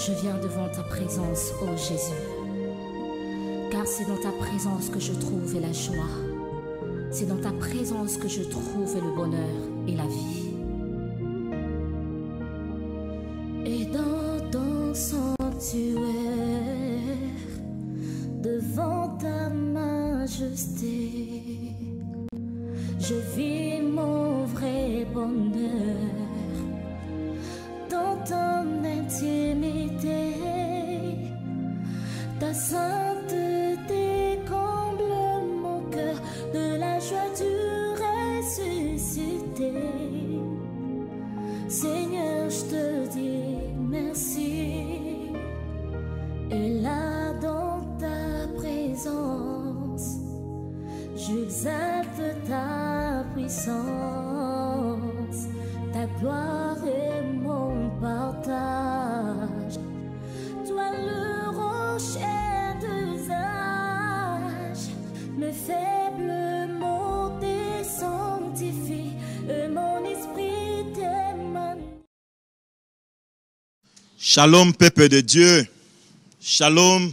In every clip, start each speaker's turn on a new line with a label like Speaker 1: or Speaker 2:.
Speaker 1: Je viens devant ta présence, ô Jésus, car c'est dans ta présence que je trouve la joie. C'est dans ta présence que je trouve le bonheur et la vie. Et dans ton sanctuaire, devant ta majesté, je vis mon vrai bonheur. Dans ton intimité, ta sainteté comble mon cœur de la joie du ressuscité. Seigneur, je te dis merci. Et là dans ta présence, j'exalte ta puissance, ta gloire est mon partage. Toi le rocher d'usage, mes faibles mots te sanctifient, et mon esprit t'émane.
Speaker 2: Shalom, peuple de Dieu. Shalom.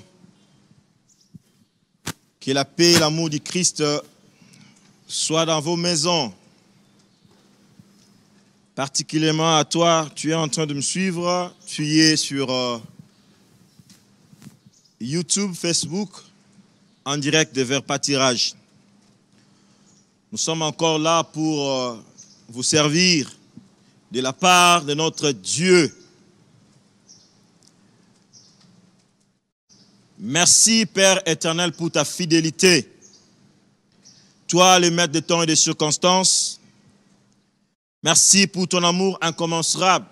Speaker 2: Que la paix et l'amour du Christ soient dans vos maisons. Particulièrement à toi, tu es en train de me suivre. Tu es sur YouTube, Facebook, en direct de Vers Pâtirage. Nous sommes encore là pour vous servir de la part de notre Dieu. Merci, Père éternel, pour ta fidélité. Toi, le maître de temps et des circonstances, merci pour ton amour incommensurable.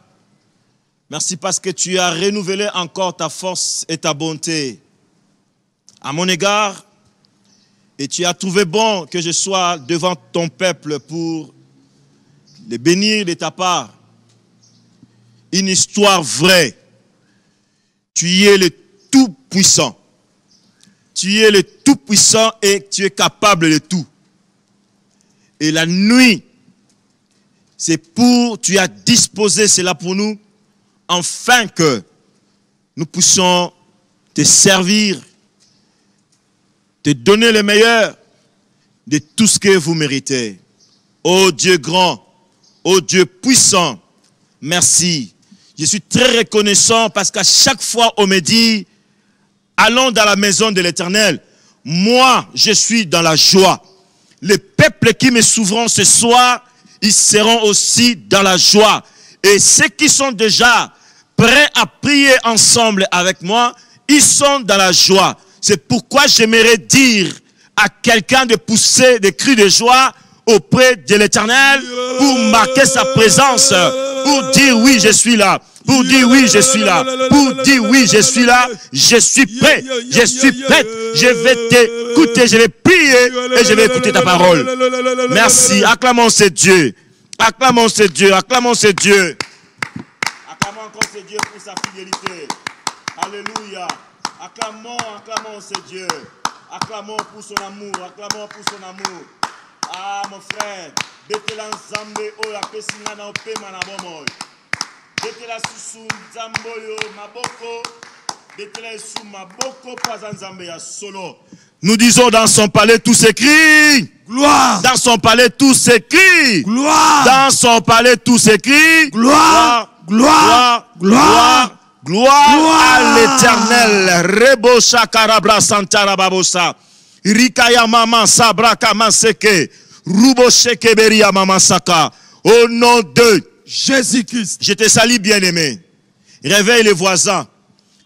Speaker 2: Merci parce que tu as renouvelé encore ta force et ta bonté à mon égard. Et tu as trouvé bon que je sois devant ton peuple pour les bénir de ta part. Une histoire vraie. Tu es le Tout-Puissant. Tu es le Tout-Puissant et tu es capable de tout. Et la nuit, tu as disposé cela pour nous, afin que nous puissions te servir, te donner le meilleur de tout ce que vous méritez. Ô Dieu grand, ô Dieu puissant, merci. Je suis très reconnaissant parce qu'à chaque fois on me dit, allons dans la maison de l'Éternel. Moi, je suis dans la joie. Les peuples qui me suivront ce soir, ils seront aussi dans la joie. Et ceux qui sont déjà prêts à prier ensemble avec moi, ils sont dans la joie. C'est pourquoi j'aimerais dire à quelqu'un de pousser des cris de joie auprès de l'Éternel pour marquer sa présence, pour dire oui, je suis là. Pour dire oui, je suis là. Pour dire oui, je suis là. Je suis prêt. Je suis prête. Je vais t'écouter. Je vais prier et je vais écouter ta parole. Merci. Acclamons ce Dieu. Acclamons ce Dieu. Acclamons ce Dieu. Acclamons encore ce Dieu pour sa fidélité. Alléluia. Acclamons ce Dieu. Acclamons pour son amour. Acclamons pour son amour. Ah, mon frère. Betela nzambe oyo apesi na opema na bomoi. Betela susu nzamboyo maboko. Betela su maboko pas nzambe ya solo. Nous disons dans son palais tout s'écrit. Gloire. Dans son palais tout s'écrit. Gloire. Dans son palais tout s'écrit. Gloire. Gloire. Gloire. Gloire à l'Éternel. Rebo shakarabra santara babosa. Rikaya mama sabra kamaseke. Rubo shekeberia mama saka. Au nom de Jésus-Christ. Je te salue, bien-aimé. Réveille les voisins.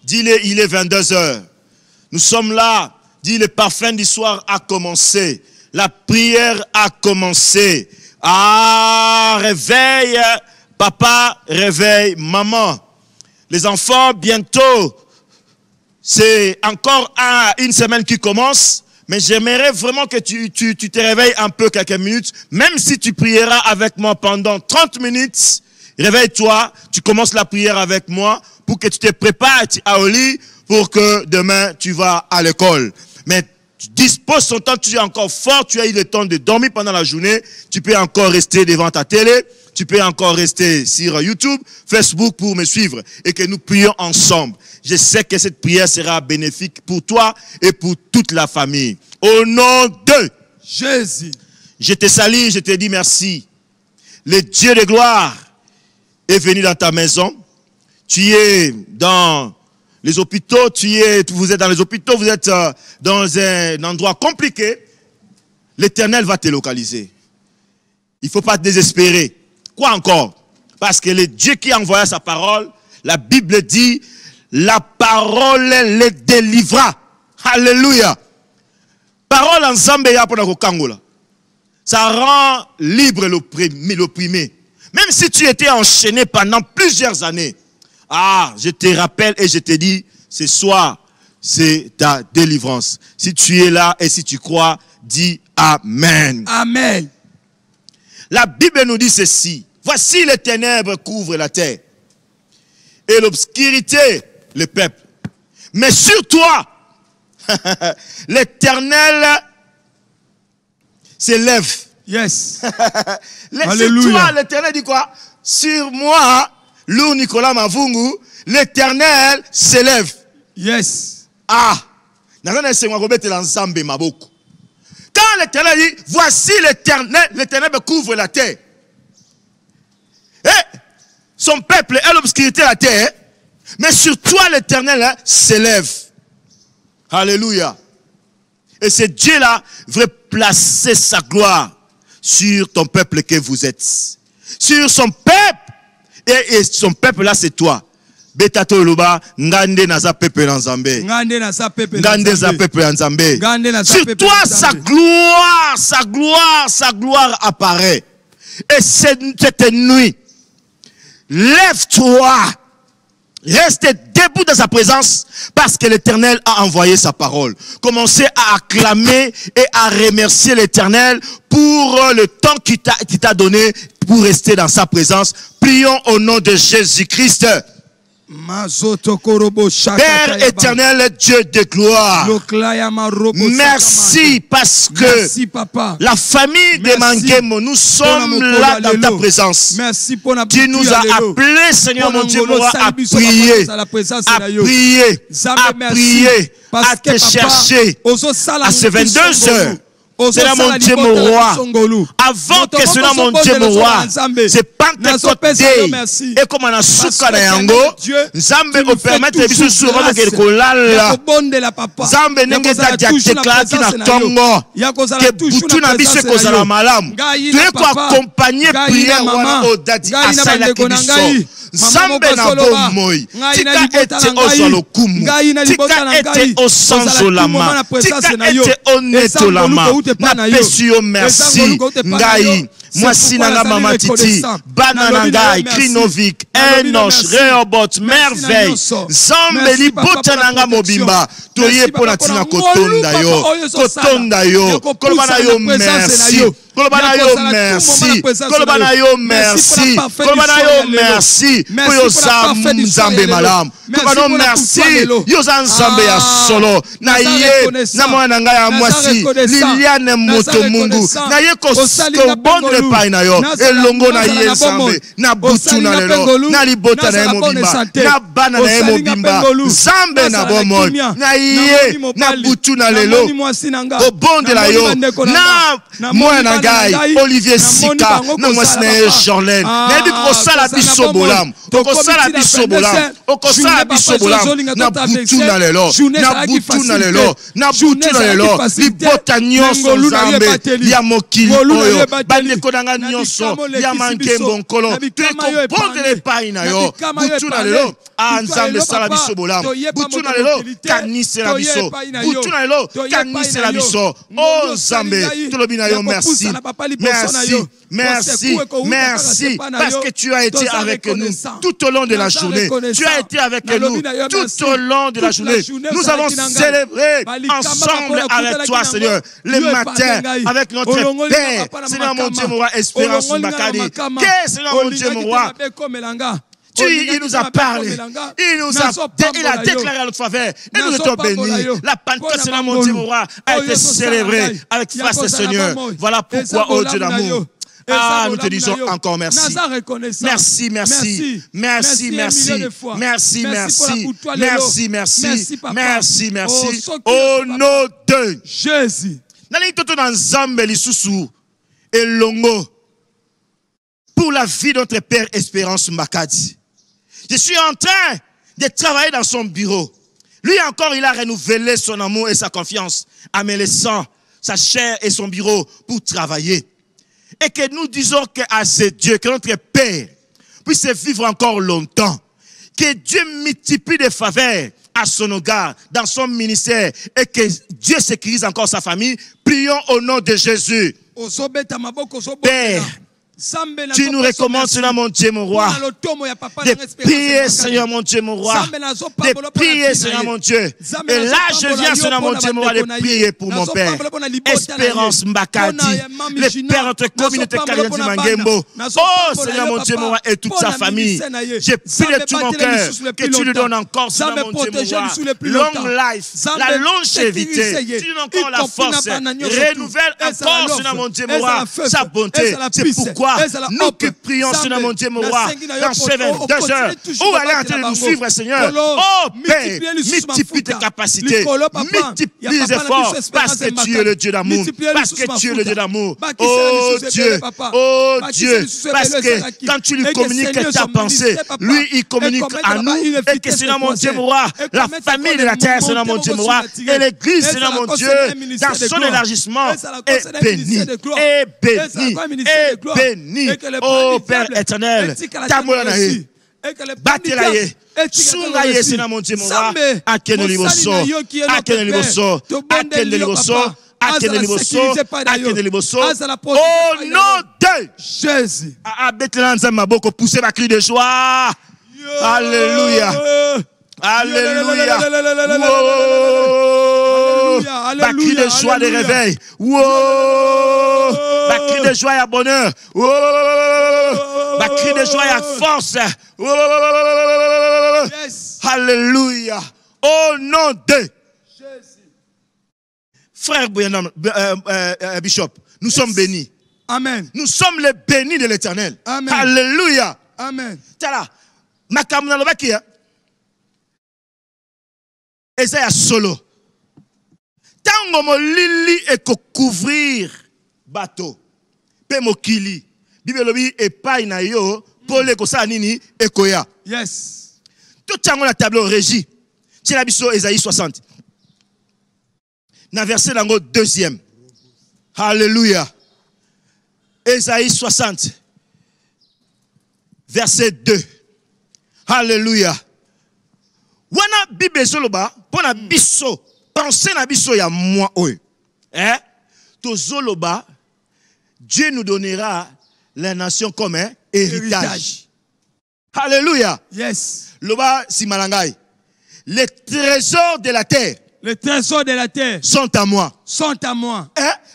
Speaker 2: Dis-le, il est 22 h. Nous sommes là. Dis, le parfum du soir a commencé. La prière a commencé. Ah, réveille, papa, réveille, maman. Les enfants, bientôt, c'est encore une semaine qui commence. Mais j'aimerais vraiment que tu te réveilles un peu quelques minutes. Même si tu prieras avec moi pendant 30 minutes, réveille-toi, tu commences la prière avec moi pour que tu te prépares au lit pour que demain tu vas à l'école. Mais tu disposes ton temps, tu es encore fort, tu as eu le temps de dormir pendant la journée, tu peux encore rester devant ta télé, tu peux encore rester sur YouTube, Facebook pour me suivre et que nous prions ensemble. Je sais que cette prière sera bénéfique pour toi et pour toute la famille. Au nom de
Speaker 3: Jésus,
Speaker 2: je te salue, je te dis merci. Le Dieu de gloire est venu dans ta maison. Tu es dans les hôpitaux, vous êtes dans les hôpitaux, vous êtes dans un endroit compliqué. L'Éternel va te localiser. Il ne faut pas te désespérer. Quoi encore? Parce que le Dieu qui a envoyé sa parole, la Bible dit, la parole les délivra. Alléluia. Parole ensemble, ça rend libre l'opprimé. Même si tu étais enchaîné pendant plusieurs années. Ah, je te rappelle et je te dis, ce soir, c'est ta délivrance. Si tu es là et si tu crois, dis Amen.
Speaker 3: Amen.
Speaker 2: La Bible nous dit ceci. Voici les ténèbres couvrent la terre et l'obscurité le peuple. Mais sur toi, l'Éternel s'élève.
Speaker 3: Yes.
Speaker 2: Sur toi, l'Éternel dit quoi? Sur moi, Lou Nicolas Mavungu, l'Éternel s'élève.
Speaker 3: Yes.
Speaker 2: Ah. Quand l'Éternel dit, voici l'Éternel couvre la terre. Et son peuple est l'obscurité de la terre. Mais sur toi, l'Éternel s'élève. Alléluia. Et ce Dieu-là veut placer sa gloire sur ton peuple que vous êtes. Sur son peuple. Et son peuple là, c'est toi. Betato Luba, Ngande Naza Pepe Nzambe. Ngande Naza Pepe Nzambe. Sur toi, sa gloire apparaît. Et cette nuit, lève-toi. Reste debout dans sa présence parce que l'Éternel a envoyé sa parole. Commencez à acclamer et à remercier l'Éternel pour le temps qu'il t'a donné pour rester dans sa présence. Prions au nom de Jésus-Christ. Père éternel, Dieu de gloire, merci parce que la famille de Mangemo, nous sommes là dans ta présence. Tu nous as appelés, Seigneur mon Dieu, à prier, à te chercher à ces 22 heures. Seigneur mon Dieu, mon roi, avant que cela, mon Dieu, mon roi, c'est Pentecôte Day. Et comme on a souka na yango, Nzambe au permettre de se souvenir que kolala. Nzambe nenge ta déclare qui na tongo. Que butu na biso kozala malamu. Tu es quoi accompagner prière wana o dadi asala kibiso. Nzambe na bomoi. Tika ete ozwa lokumu. Tika ete osanzolama. Tika ete onetolama. Na pesio merci. Ngai. Mwasi nanga mama titi. Bana nangai. Krinovik. Enoch. Rehoboth. Merveille. Nzambe libota nanga mobimba. Toye pona tina kotonda yo. Kotonda yo. Kolobana yo merci. Kolobana yo merci. Kolobana yo merci. Kolobana yo merci. Pour Nzambe malam. Kolobana merci. Yo Nzambe ya solo. Na ye na mwana nanga ya mwasi. Liliane moto mungu. Na ye ko bonde pa na yo. Elongo na ye Nzambe. Na butu na lelo. Na libota na mobimba. Na bana na mobimba. Nzambe na bomo. Na ye na butu na lelo. O bonde la yo. Na mwana Olivier Sika, na mwasi na ye Jorlen. Na yebi kosala biso bolam. Kosala biso bolam. Kosala biso bolam. Na butu na lelo. Na butu na lelo. Na butu na lelo. Libota nyonso Nzambe. Ya mokili oyo. Bandeko nanga nyonso. Ya mankembo nkolo. Tuekobonde lepai na yo. Butu na lelo. Nzambe sala biso bolam. Butu na lelo. Kanise la biso. Butu na lelo. Kanise la biso. Oh Nzambe. Tulobi na yo merci. Merci, merci, merci, parce que tu as été avec nous tout au long de la journée. Tu as été avec nous tout au long de la journée. Nous avons célébré ensemble avec toi, Seigneur, le matin, avec notre Père, Seigneur mon Dieu, mon roi, Espérance Mbakadi. Qu'est-ce, Seigneur mon Dieu, mon roi? Il nous a parlé, il a déclaré à notre faveur, et nous étions bénis. La Pentecôte, Seigneur mon Dieu, mon roi, a été célébrée avec face au Seigneur. Voilà pourquoi, oh Dieu d'amour, Ah, nous te disons encore merci. Merci, merci. Merci, merci. Merci, merci. Merci, merci. Merci, merci. Au nom de
Speaker 3: Jésus.
Speaker 2: Nali toto na nzambe lisusu elongo pour la vie de notre Père Espérance Makadi. Je suis en train de travailler dans son bureau. Lui encore, il a renouvelé son amour et sa confiance en me laissant sa chair et son bureau pour travailler. Et que nous disons qu'à ce Dieu, que notre Père puisse vivre encore longtemps. Que Dieu multiplie des faveurs à son égard, dans son ministère, et que Dieu sécurise encore sa famille. Prions au nom de Jésus. Père, tu nous recommandes, Seigneur mon Dieu, mon roi, de prier, Seigneur mon Dieu, mon roi, de prier, Seigneur mon Dieu. Et là, je viens, Seigneur mon Dieu, mon roi, de prier pour mon Père. Espérance Mbakadi, le Père de notre communauté Kalian du Mangembo. Oh, Seigneur mon Dieu, mon roi, et toute sa famille. Je prie de tout mon cœur que tu lui donnes encore, Seigneur mon Dieu, mon roi, long life, la longévité. Tu lui donnes encore la force. Renouvelle encore, Seigneur mon Dieu, mon roi, sa bonté. C'est pourquoi nous qui prions, Seigneur mon Dieu, mon roi, dans ces 22 heures, où elle est en train de nous suivre, Seigneur. Oh Père, multiplie tes capacités, multiplie les efforts, parce que tu es le Dieu d'amour, parce que tu es le Dieu d'amour. Oh Dieu, parce que quand tu lui communiques ta pensée, lui il communique à nous, et que Seigneur mon Dieu, mon roi, la famille de la terre, Seigneur mon Dieu, mon roi, et l'église, Seigneur mon Dieu, dans son élargissement, est béni, est béni, est béni. Oh Père éternel, Tamolanae, Batelaye, Sungaye, Seigneur mon Dieu, mon roi, Akeneliboso, Akeneliboso, Akeneliboso, Akeneliboso, Akeneliboso, au nom de
Speaker 3: Jésus.
Speaker 2: À Bethléem, Maboko, poussez ma cri de joie. Alléluia. Alléluia. Ma cri de joie de réveil. Ma cri de joie et bonheur. Ma cri de joie et force.
Speaker 3: Yes.
Speaker 2: Alléluia. Au nom de
Speaker 3: Jésus.
Speaker 2: Frère Bishop, nous sommes bénis.
Speaker 3: Amen.
Speaker 2: Nous sommes les bénis de l'Éternel.
Speaker 3: Amen.
Speaker 2: Alléluia.
Speaker 3: Amen.
Speaker 2: Tala, makamuna lobakia. Esaïa solo. Tango mo lili e ko couvrir bateau. Pe mokili. Bible lobi e pa na yo pole ko sa nini e koya.
Speaker 3: Yes.
Speaker 2: Tout tango na tableau régie. C'est la biso Esaïe 60. Na verset nango deuxième. Alléluia. Esaïe 60. Verset 2. Alléluia. Wana Bible zoloba pona biso pensez na biso ya moi oy. To zoloba Dieu nous donnera la nation comme un héritage. Alléluia.
Speaker 3: Yes.
Speaker 2: Loba simalangai. Les trésors de la terre.
Speaker 3: Les trésors de la terre
Speaker 2: sont à moi.
Speaker 3: Sont à moi.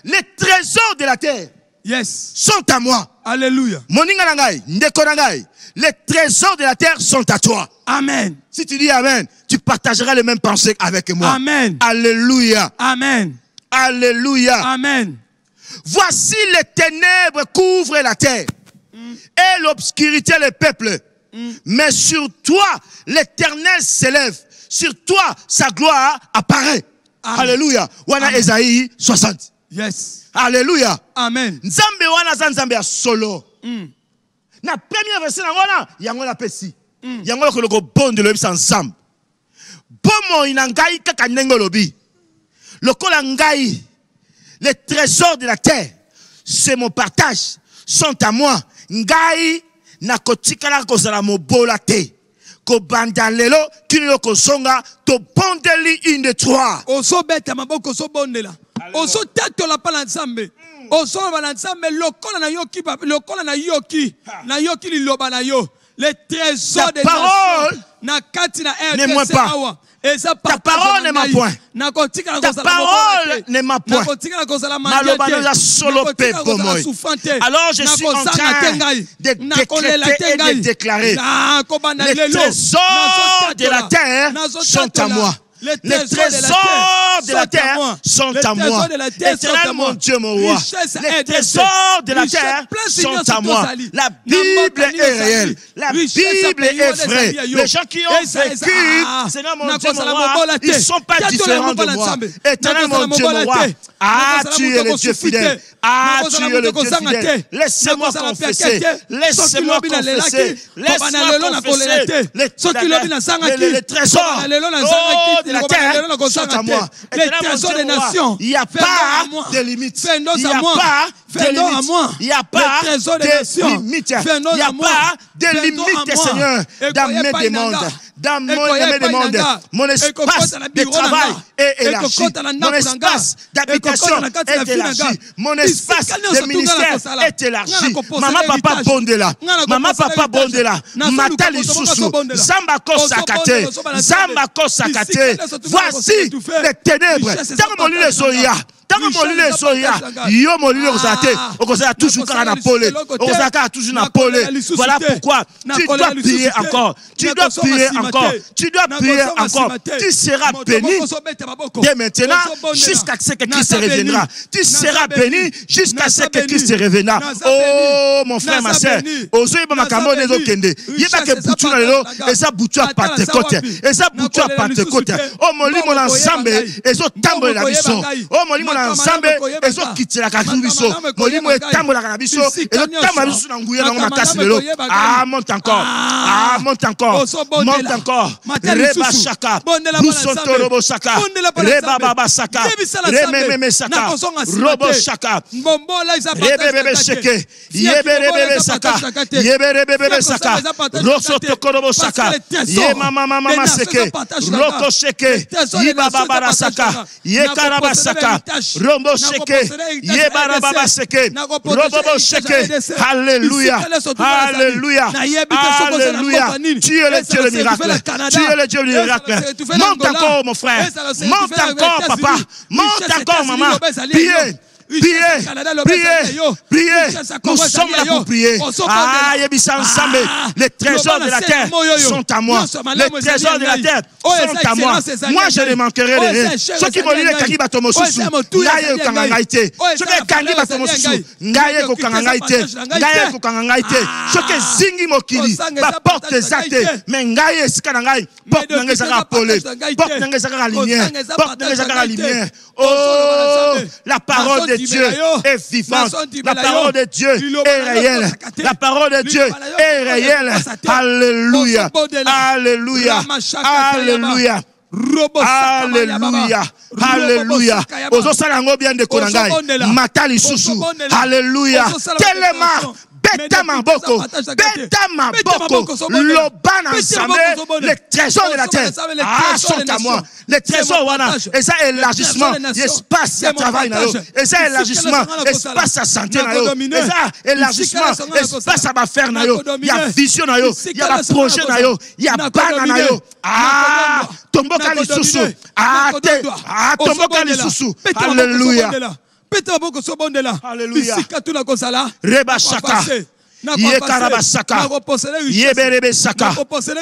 Speaker 2: Les trésors de la terre.
Speaker 3: Yes.
Speaker 2: Sont à moi.
Speaker 3: Alléluia.
Speaker 2: Moninga nangai, ndeko nangai. Les trésors de la terre sont à toi.
Speaker 3: Amen.
Speaker 2: Si tu dis Amen, tu partageras les mêmes pensées avec moi.
Speaker 3: Amen.
Speaker 2: Alléluia.
Speaker 3: Amen.
Speaker 2: Alléluia.
Speaker 3: Amen.
Speaker 2: Voici les ténèbres couvrent la terre et l'obscurité les peuples. Mais sur toi, l'Éternel s'élève. Sur toi, sa gloire apparaît. Amen. Alléluia. Wana Esaïe 60.
Speaker 3: Yes.
Speaker 2: Alléluia.
Speaker 3: Amen.
Speaker 2: Nzambe wana nzambe ya solo. Na premier verset ngona yango na pesi. Yango ko loko bondo lobi ensemble. Bomo inangai kaka ndenge lobi. Lokola ngai les trésors de la terre, c'est mon partage, sont à moi. Ngai na kotikala kozala mobola te. Ko bandalelo kino ko songa to bondeli une de trois.
Speaker 3: Oso beta maboko so bondela. Oso tato la pala nzambe. Oso bala nzambe lokola na yoki lokola na yoki liloba na yo. Les trésors de
Speaker 2: parole
Speaker 3: na kati na
Speaker 2: ne moi pas. Ta parole ne m'a point. Ta parole ne m'a point. Alors je suis en train de décréter et de déclarer les trésors de la terre sont à moi. Les trésors de la terre sont à moi. Éternel mon Dieu, mon roi. Les trésors de la terre sont à moi. La Bible est réelle. La Bible est vraie. Les gens qui ont vécu, Seigneur mon Dieu, mon roi, ils ne sont pas différents de moi. Éternel mon Dieu, mon roi. Ah, tu es le Dieu fidèle. Ah, tu es le Dieu fidèle. Laissez-moi confesser. Laissez-moi confesser. Laisse-moi confesser. Les trésors de la terre sont à moi.
Speaker 3: Les trésors des nations.
Speaker 2: Il n'y a pas de limite. Il n'y a pas de limite. Il n'y a pas de limite. Il n'y a pas de limite, Seigneur, dans mes demandes. Dans mes demandes, mon espace de travail est élargi. Mon espace d'habitation est élargi. Mon espace de ministère est élargi. Maman, papa, bondela. Maman, papa, bondela. Matali Soussou. Zamba Kosakate. Zamba Kosakate. Voici les ténèbres. Tant que mon lit soya. Tant que mon lit soya. Yo mon lit osate. Okosaka toujours kanapolé. Okosaka toujours napolé. Voilà pourquoi tu dois prier encore. Tu dois prier encore. Tu dois prier encore. Tu seras béni dès maintenant jusqu'à ce que Christ reviendra. Tu seras béni jusqu'à ce que Christ reviendra. Oh mon frère, ma soeur. Ozoye ba makambo nezo kende. Yeba ke butu na lelo eza butu a Pentecôte. Eza butu a Pentecôte. Oh mon lit mon ensemble ezo tambola biso. Oh mon lit mon ensemble ezo kitela ka biso. Mon lit mon tambola ka biso. Ezo tambola biso na nguya na makasi lelo. Ah, monte encore. Ah, monte encore. Monte encore. Reba Shaka, Busotorobo Shaka, Reba Baba Shaka, Rememe Shaka, Robo Shaka, Rebebe Sheke, Yebebe Shaka, Yebebe Shaka, Rosso Tokorobo Shaka, Yemama Mama Sheke, Roko Sheke, Yebaba Shaka, Yekaraba Shaka, Rombo Sheke, Yebara Baba Sheke, Robo Sheke, Alléluia, Alléluia, Alléluia, tu es le Dieu du miracle. Tu es le Dieu du miracle. Monte encore, mon frère. Monte encore, papa. Monte encore, maman. Priez. Priez, priez, priez. Nous sommes là pour prier. Ah, Yébissa ensemble. Les trésors de la terre sont à moi. Les trésors de la terre sont à moi. Moi, je ne manquerai de rien. Ceux qui m'ont dit les kangi batomo susu, ngaye kokangangaite. Ceux qui kangi batomo susu, ngaye kokangangaite. Ngaye kokangangaite. Ceux qui zingi mokili, ba porte zate, mais ngaye sikanangai, porte nange zaka pole, porte nange zaka lumière, porte nange zaka lumière. Oh, la parole de Dieu est vivante. La parole de Dieu est réelle. La parole de Dieu est réelle. Alléluia. Alléluia. Alléluia. Alléluia. Alléluia. Ozosalango bien de konangai. Matali susu. Alléluia. Tellement. Beta maboko, l'oban ensemble, les trésors de la terre sont à moi. Les trésors, voilà, et ça élargissement, l'espace de travail, et ça élargissement, espace à santé, et ça élargissement, espace à faire, il y a vision, il y a projet, il y a banane, ah, tomboka li susu, ah, tomboka li susu, alléluia. Alléluia. Reba Shaka. Yekaraba Shaka. Yeberebe Shaka.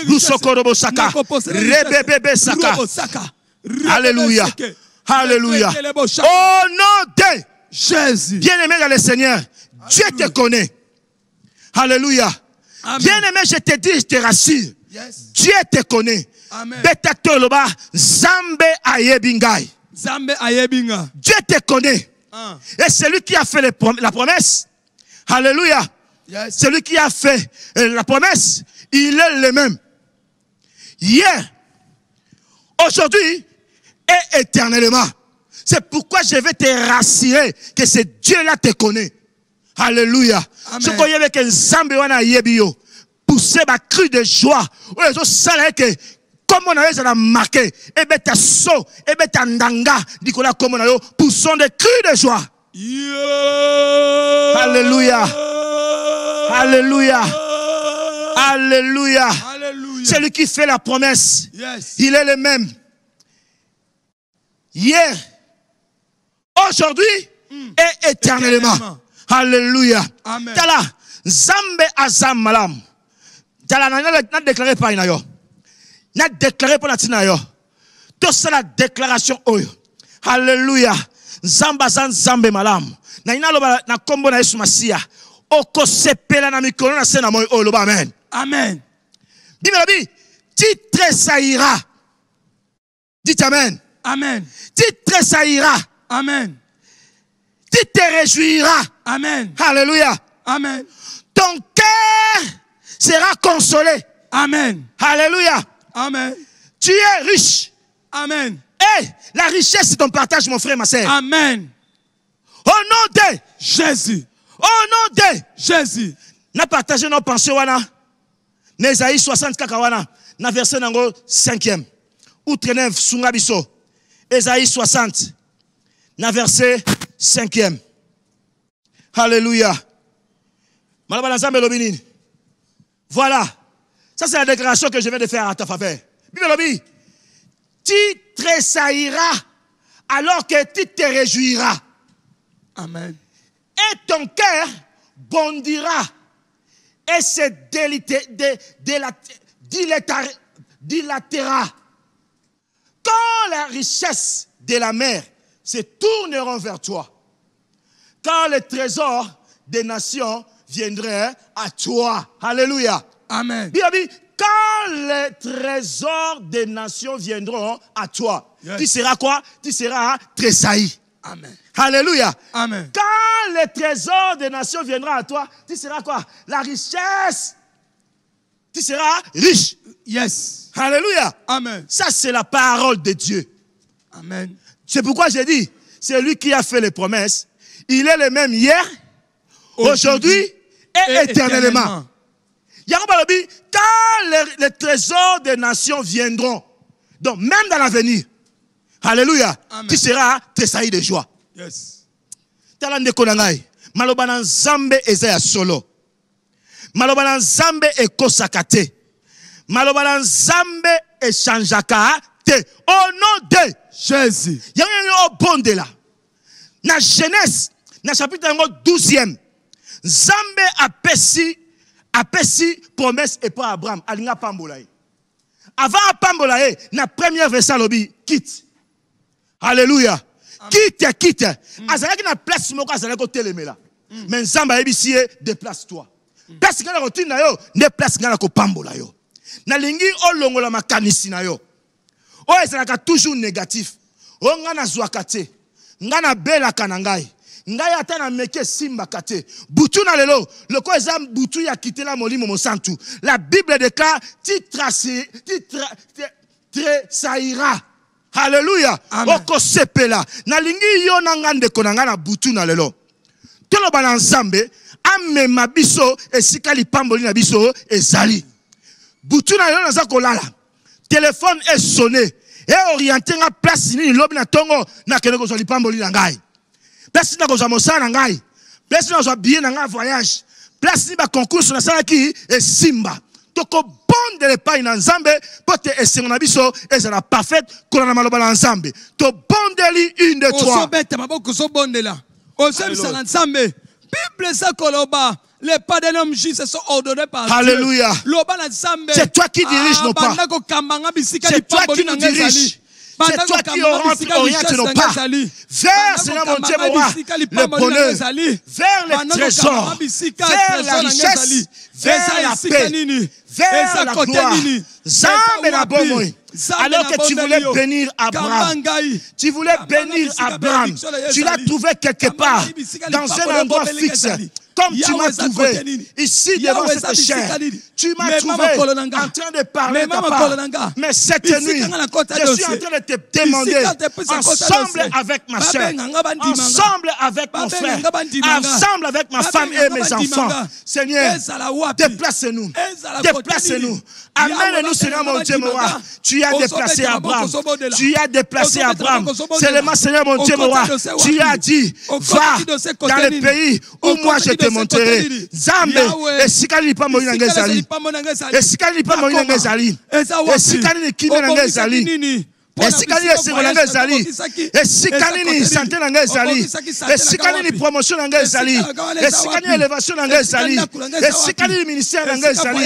Speaker 2: Rusokorobo Shaka. Rebebebe Shaka. Alléluia. Alléluia. Au nom de Jésus. Bien-aimé dans le Seigneur, Dieu te connaît. Alléluia. Bien-aimé, je te dis, je te rassure. Dieu te connaît. Beta toloba Zambe ayebingai. Dieu te connaît. Et celui qui a fait la promesse, alléluia, celui qui a fait la promesse, il est le même. Hier, aujourd'hui et éternellement. C'est pourquoi je vais te rassurer que ce Dieu-là te connaît. Alléluia. Ce qu'on y avait que Zambe wana yebio, pousser ma cri de joie. Les autres savent que comme on avait ça marqué, et bien ta so, et bien ta ndanga, Nicolas, comme on a poussons des cris de joie. Alléluia. Alléluia. Alléluia. Celui qui fait la promesse, il est le même. Hier, aujourd'hui et éternellement. Alléluia. Tala, Zambe azam malam. Tala, n'a déclaré par Inayo. N'a déclaré pour la Tinayo. Tout ça la déclaration oyo. Alléluia. Zamba zambe malam. Na ina loba na kombo na Yesu Masia. Oko sepela na mikolo na sena moyo oyo loba amen.
Speaker 3: Amen.
Speaker 2: Bible dit, tu tressailliras. Dites amen.
Speaker 3: Amen.
Speaker 2: Tu tressailliras.
Speaker 3: Amen.
Speaker 2: Tu te réjouiras.
Speaker 3: Amen.
Speaker 2: Alléluia.
Speaker 3: Amen.
Speaker 2: Ton cœur sera consolé.
Speaker 3: Amen.
Speaker 2: Alléluia.
Speaker 3: Amen.
Speaker 2: Tu es riche.
Speaker 3: Amen.
Speaker 2: Et la richesse c'est ton partage, mon frère, ma sœur.
Speaker 3: Amen.
Speaker 2: Au nom de
Speaker 3: Jésus.
Speaker 2: Au nom de
Speaker 3: Jésus.
Speaker 2: Na partagé nos pensées wana. Nesaïe 60 kakawana. Na verset nango 5e. Outre neuf sunga biso. Esaïe 60. Na verset 5e. Alléluia. Voilà. Ça, c'est la déclaration que je viens de faire à ta faveur. Bible, tu tressailliras alors que tu te réjouiras.
Speaker 3: Amen.
Speaker 2: Et ton cœur bondira et se dilatera. Quand la richesse de la mer se tourneront vers toi, quand les trésors des nations viendraient à toi. Alléluia.
Speaker 3: Amen.
Speaker 2: Quand les trésors des nations viendront à toi, yes, tu seras quoi? Tu seras tressailli.
Speaker 3: Amen.
Speaker 2: Alléluia.
Speaker 3: Amen.
Speaker 2: Quand les trésors des nations viendront à toi, tu seras quoi? La richesse. Tu seras riche.
Speaker 3: Yes.
Speaker 2: Alléluia.
Speaker 3: Amen.
Speaker 2: Ça, c'est la parole de Dieu.
Speaker 3: Amen.
Speaker 2: C'est pourquoi j'ai dit, c'est lui qui a fait les promesses. Il est le même hier, aujourd'hui et éternellement. Quand les trésors des nations viendront, donc même dans l'avenir, alléluia, amen, tu seras tressailli de joie.
Speaker 3: Yes.
Speaker 2: Talande konangai, malobana nzambe ezaya solo. Malobana nzambe ekosakate. Malobana nzambe echangeaka te. Au nom de
Speaker 3: Jésus.
Speaker 2: Yango au bon de là. Na Genèse, na chapitre 12e, Nzambe apesi promesse et pas Abraham. Alinga pambolaye. Avant pambolaye, na première verset lobi quitte. Alléluia. Quitte. Azalaki na place moko azalaki kotelemela. Mais Nzambe ayebisie déplace-toi. Place ngana rotine na yo, ne place ngana ko pambola yo. Na lingi olongola makanisi na yo. O ezalaka toujours négatif. O ngana zwaka te. Ngana bela kanangai. Ngai ata na meke simba kate. Butu na lelo, le ko ezam butu ya kitela molimo mosantu. La Bible déclare tressaillira. Alléluia. Oko sepela. Na lingi yo na ngande konanga na butu na lelo. Tolo bana nzambe amema biso esika lipamboli na biso ezali. Butu na lelo naza kolala. Téléphone est sonné. Et orienté nga place ni lobi na tongo na kene ko zoli pamboli na ngai. Place na ko za mosana na ngai. Place na zo bien na nga voyage. Place ni ba concours na sala ki e simba. Toko bonde le pa ina nzambe pote esengo na biso ezala parfaite kola na maloba na nzambe. To bondeli une de trois.
Speaker 3: Osobeta maboko so bondela. Osebisa na nzambe. Bible sa koloba. Les pas d'un homme juste sont ordonnés par Dieu.
Speaker 2: Alléluia. C'est toi qui diriges nos pas. C'est toi qui nous diriges. C'est toi qui oriente nos pas vers, Seigneur mon Dieu, le bonheur, vers les trésors, vers la richesse, vers la paix, vers la gloire. Zambe na bomoi. Alors que tu voulais bénir Abraham, tu voulais bénir Abraham, tu l'as trouvé quelque part, dans un endroit fixe. Comme tu m'as trouvé ici devant cette chair, tu m'as trouvé en train de parler ta part. Mais cette nuit, je suis en train de te demander, ensemble avec ma soeur, ensemble avec mon frère, ensemble avec ma femme et mes enfants, Seigneur, déplace-nous, déplace-nous. Amène-nous, Seigneur mon Dieu, mon roi. Tu as déplacé Abraham. Tu as déplacé Abraham. Seulement, Seigneur mon Dieu, mon roi, tu as dit, va dans le pays où moi je te montrerai. Zambe, esikali lipa moina ngezali. Esikali lipa moina ngezali. Esikali ni kimi ngezali. Esika nini esengo na ngai ezali? Esika nini santé na ngai ezali? Esika nini promotion na ngai ezali? Esika nini élévation na ngai ezali? Esika nini ministère na ngai ezali?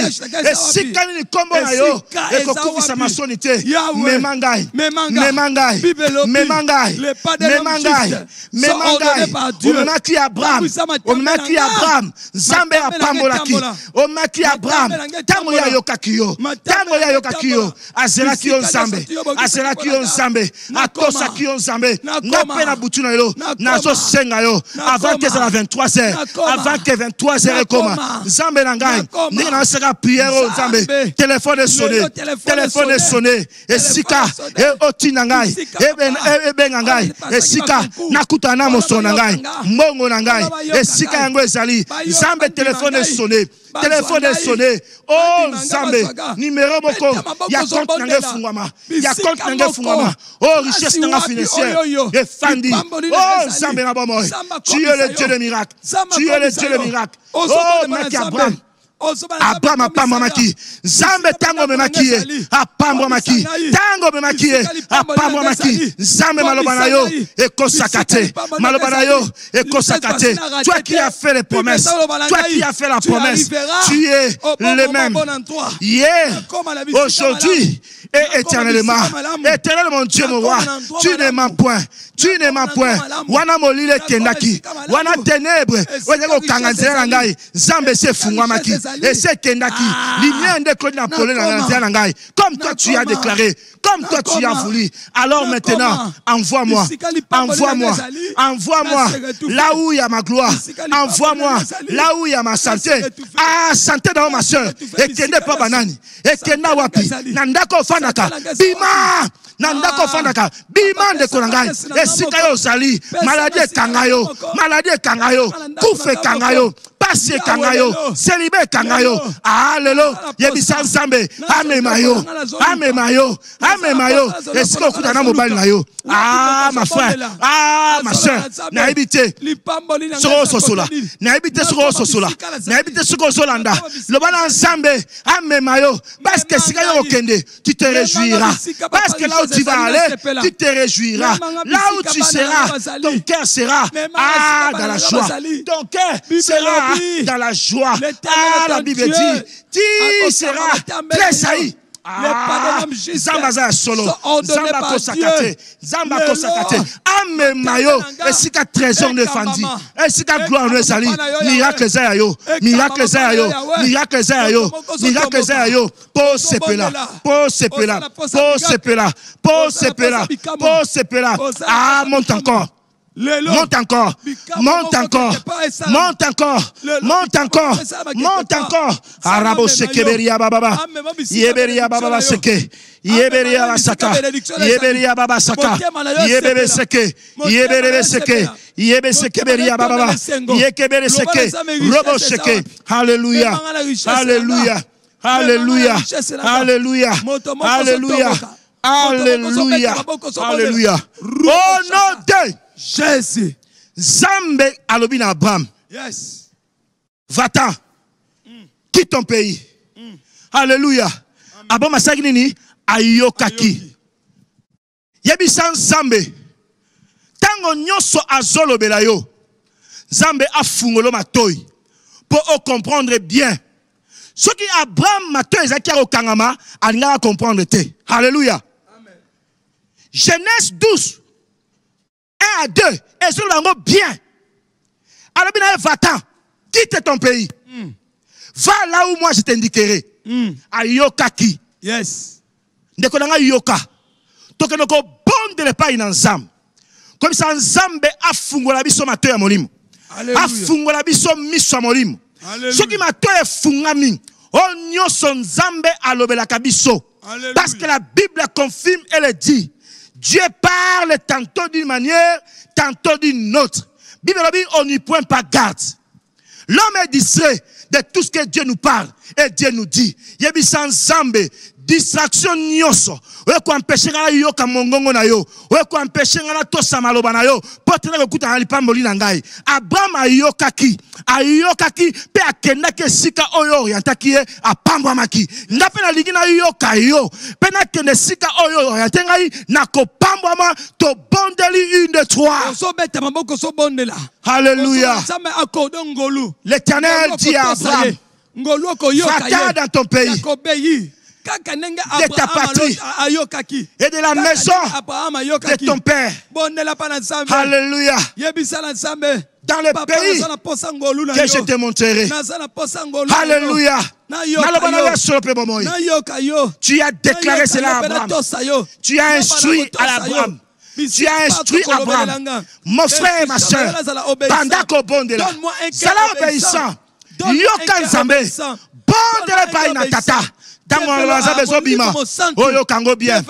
Speaker 2: Esika nini kombo na yo ekokufisa masoni te? Mema ngai, mema ngai, mema ngai, mema ngai, mema ngai. Omemaki Abraham, omemaki Abraham, Nzambe apambolaki. Omemaki Abraham, tango ya yokaki yo, tango ya yokaki yo, azelaki yo Nzambe, azelaki yo Nzambe, atosaki yo Nzambe. Ngape na butu na yo, nazo senga yo, avant que ça la 23h, avant que 23h ekoma. Nzambe na ngai, ndenge na seka prière o Nzambe. Téléphone est sonné, téléphone est sonné. Esika e otina ngai, e benga ngai. Esika nakutana moso na ngai, mbongo na ngai. Esika yango ezali. Nzambe téléphone est sonné. Téléphone est sonné. Oh Nzambe, numéro moko ya compte nanga fungwama. Ya compte nanga fungwama. Oh richesse nanga financière. Et Fandi. Oh Nzambe na bomo. Tu es le Dieu de miracle. Tu es le Dieu de miracle. Oh maki Abraham. Abraham apamwamaki. Nzambe tango memaki ye. Apamwamaki. Tango memaki ye. Apamwamaki. Nzambe maloba na yo ekosakate. Maloba na yo ekosakate. Toi qui as fait les promesses. Toi qui as fait la promesse. Tu es le même. Hier, aujourd'hui et éternellement. Éternel mon Dieu, mon roi. Tu ne mens point. Tu ne mens point. Wana molile kendaki. Wana ténèbres. Wana kanganzela ngai. Nzambe se fungwamaki. Et c'est kendaki. Lumière de Claude Napoléon na ngai. Comme toi tu as déclaré. Comme toi tu as voulu. Alors maintenant, envoie-moi. Envoie-moi. Envoie-moi là où il y a ma gloire. Envoie-moi là où il y a ma santé. Ah, santé dans ma soeur. Et kende pa banani. Et kenda wapi. Nandako fandaka. Bima. Nandako fandaka. Bima de konangai. Et sika yo zali. Maladie kangayo. Maladie kangayo. Koufe kangayo. Passe kangayo. Célibé kangayo. Alléluia. Yebisa Nzambe. Amemayo. Amemayo. Amemayo. Et sika okutana mobali na yo. Ah, ma frère. Ah, ma soeur. Na habité. Soko sosola. Na habité soko sosola. Na habité soko solanda. Le bana Nzambe. Amemayo. Parce que sika yo okende, tu te réjouiras. Parce que là où tu vas aller, tu te réjouiras. Là où tu seras, ton cœur sera dans la joie. Ton cœur sera dans la joie. Ah, la Bible dit, tu seras très sailli. Zamba za solo, Zamba kosakate, Zamba kosakate. Amemayo, esika trésor ne fandi, esika gloire ne zali. Miracle za yo, miracle za yo, miracle za yo, miracle za yo. Po sepela, po sepela, po sepela, po sepela, po sepela. Ah, monte encore. Monte encore, monte encore, monte encore, monte encore, monte encore. Arabo seke beria baba, yeberia baba seke, yeberia basaka, yeberia baba saka, yebebe seke, yebebe seke, yebe seke beria baba, yekebere seke, robo seke. Alléluia, alléluia, alléluia, alléluia, alléluia, alléluia, alléluia. Au nom de Jésus. Zambe alobi na Abraham.
Speaker 3: Yes.
Speaker 2: Va-t'en. Quitte ton pays. Alléluia. Abraham asaki nini? Ayokaki. Yebisa Nzambe. Tango nyonso azolobela yo. Nzambe afungolo matoi. Pour comprendre bien. Ce qui Abraham matoi ezaki okangama, alingaka comprendre te. Alléluia. Amen. Genèse 12. 1 à 2, et sur le bien. Alors, va-t'en, quitte ton pays. Va là où moi je t'indiquerai. Ayokaki.
Speaker 3: Yes.
Speaker 2: Ndekonanga yoka. Tokenoko bonde le pas inanzam. Comme ça, Nzambe afungola biso mato ya molimo. Afungola biso miso ya molimo. Ce qui mato ya fungami. Onyoso Nzambe alobelaka biso. Parce que la Bible confirme, elle dit. Dieu parle tantôt d'une manière, tantôt d'une autre. Bible dit, on n'y point pas garde. L'homme est distrait de tout ce que Dieu nous parle. Et Dieu nous dit, Yebisan Zambe, distraction nyoso oyo ko empêcher nga yo ka mongongo na yo oyo ko empêcher nga to samaloba na yo potena ko kuta lipamboli na ngai Abraham ayokaki pe akenda ke sika oyo orientaki ye apambwamaki nga pe na lingi na yoka yo pe na kende sika oyo oriente ngai na kopambwama to bondeli une de trois. Alléluia. L'Éternel dit à Abraham, va-t'en dans ton pays, de ta patrie et de la maison de ton père. Alléluia. Dans le pays que je te montrerai. Alléluia. Tu as déclaré cela à Abraham. Tu as instruit à Abraham. Tu as instruit Abraham. Mon frère et ma soeur, pendant qu'on bonde là, cela obéissant. Yokan Zambé, bonde le pays na tata. Dans mon Lazare Zobima, Oyo Kango bien,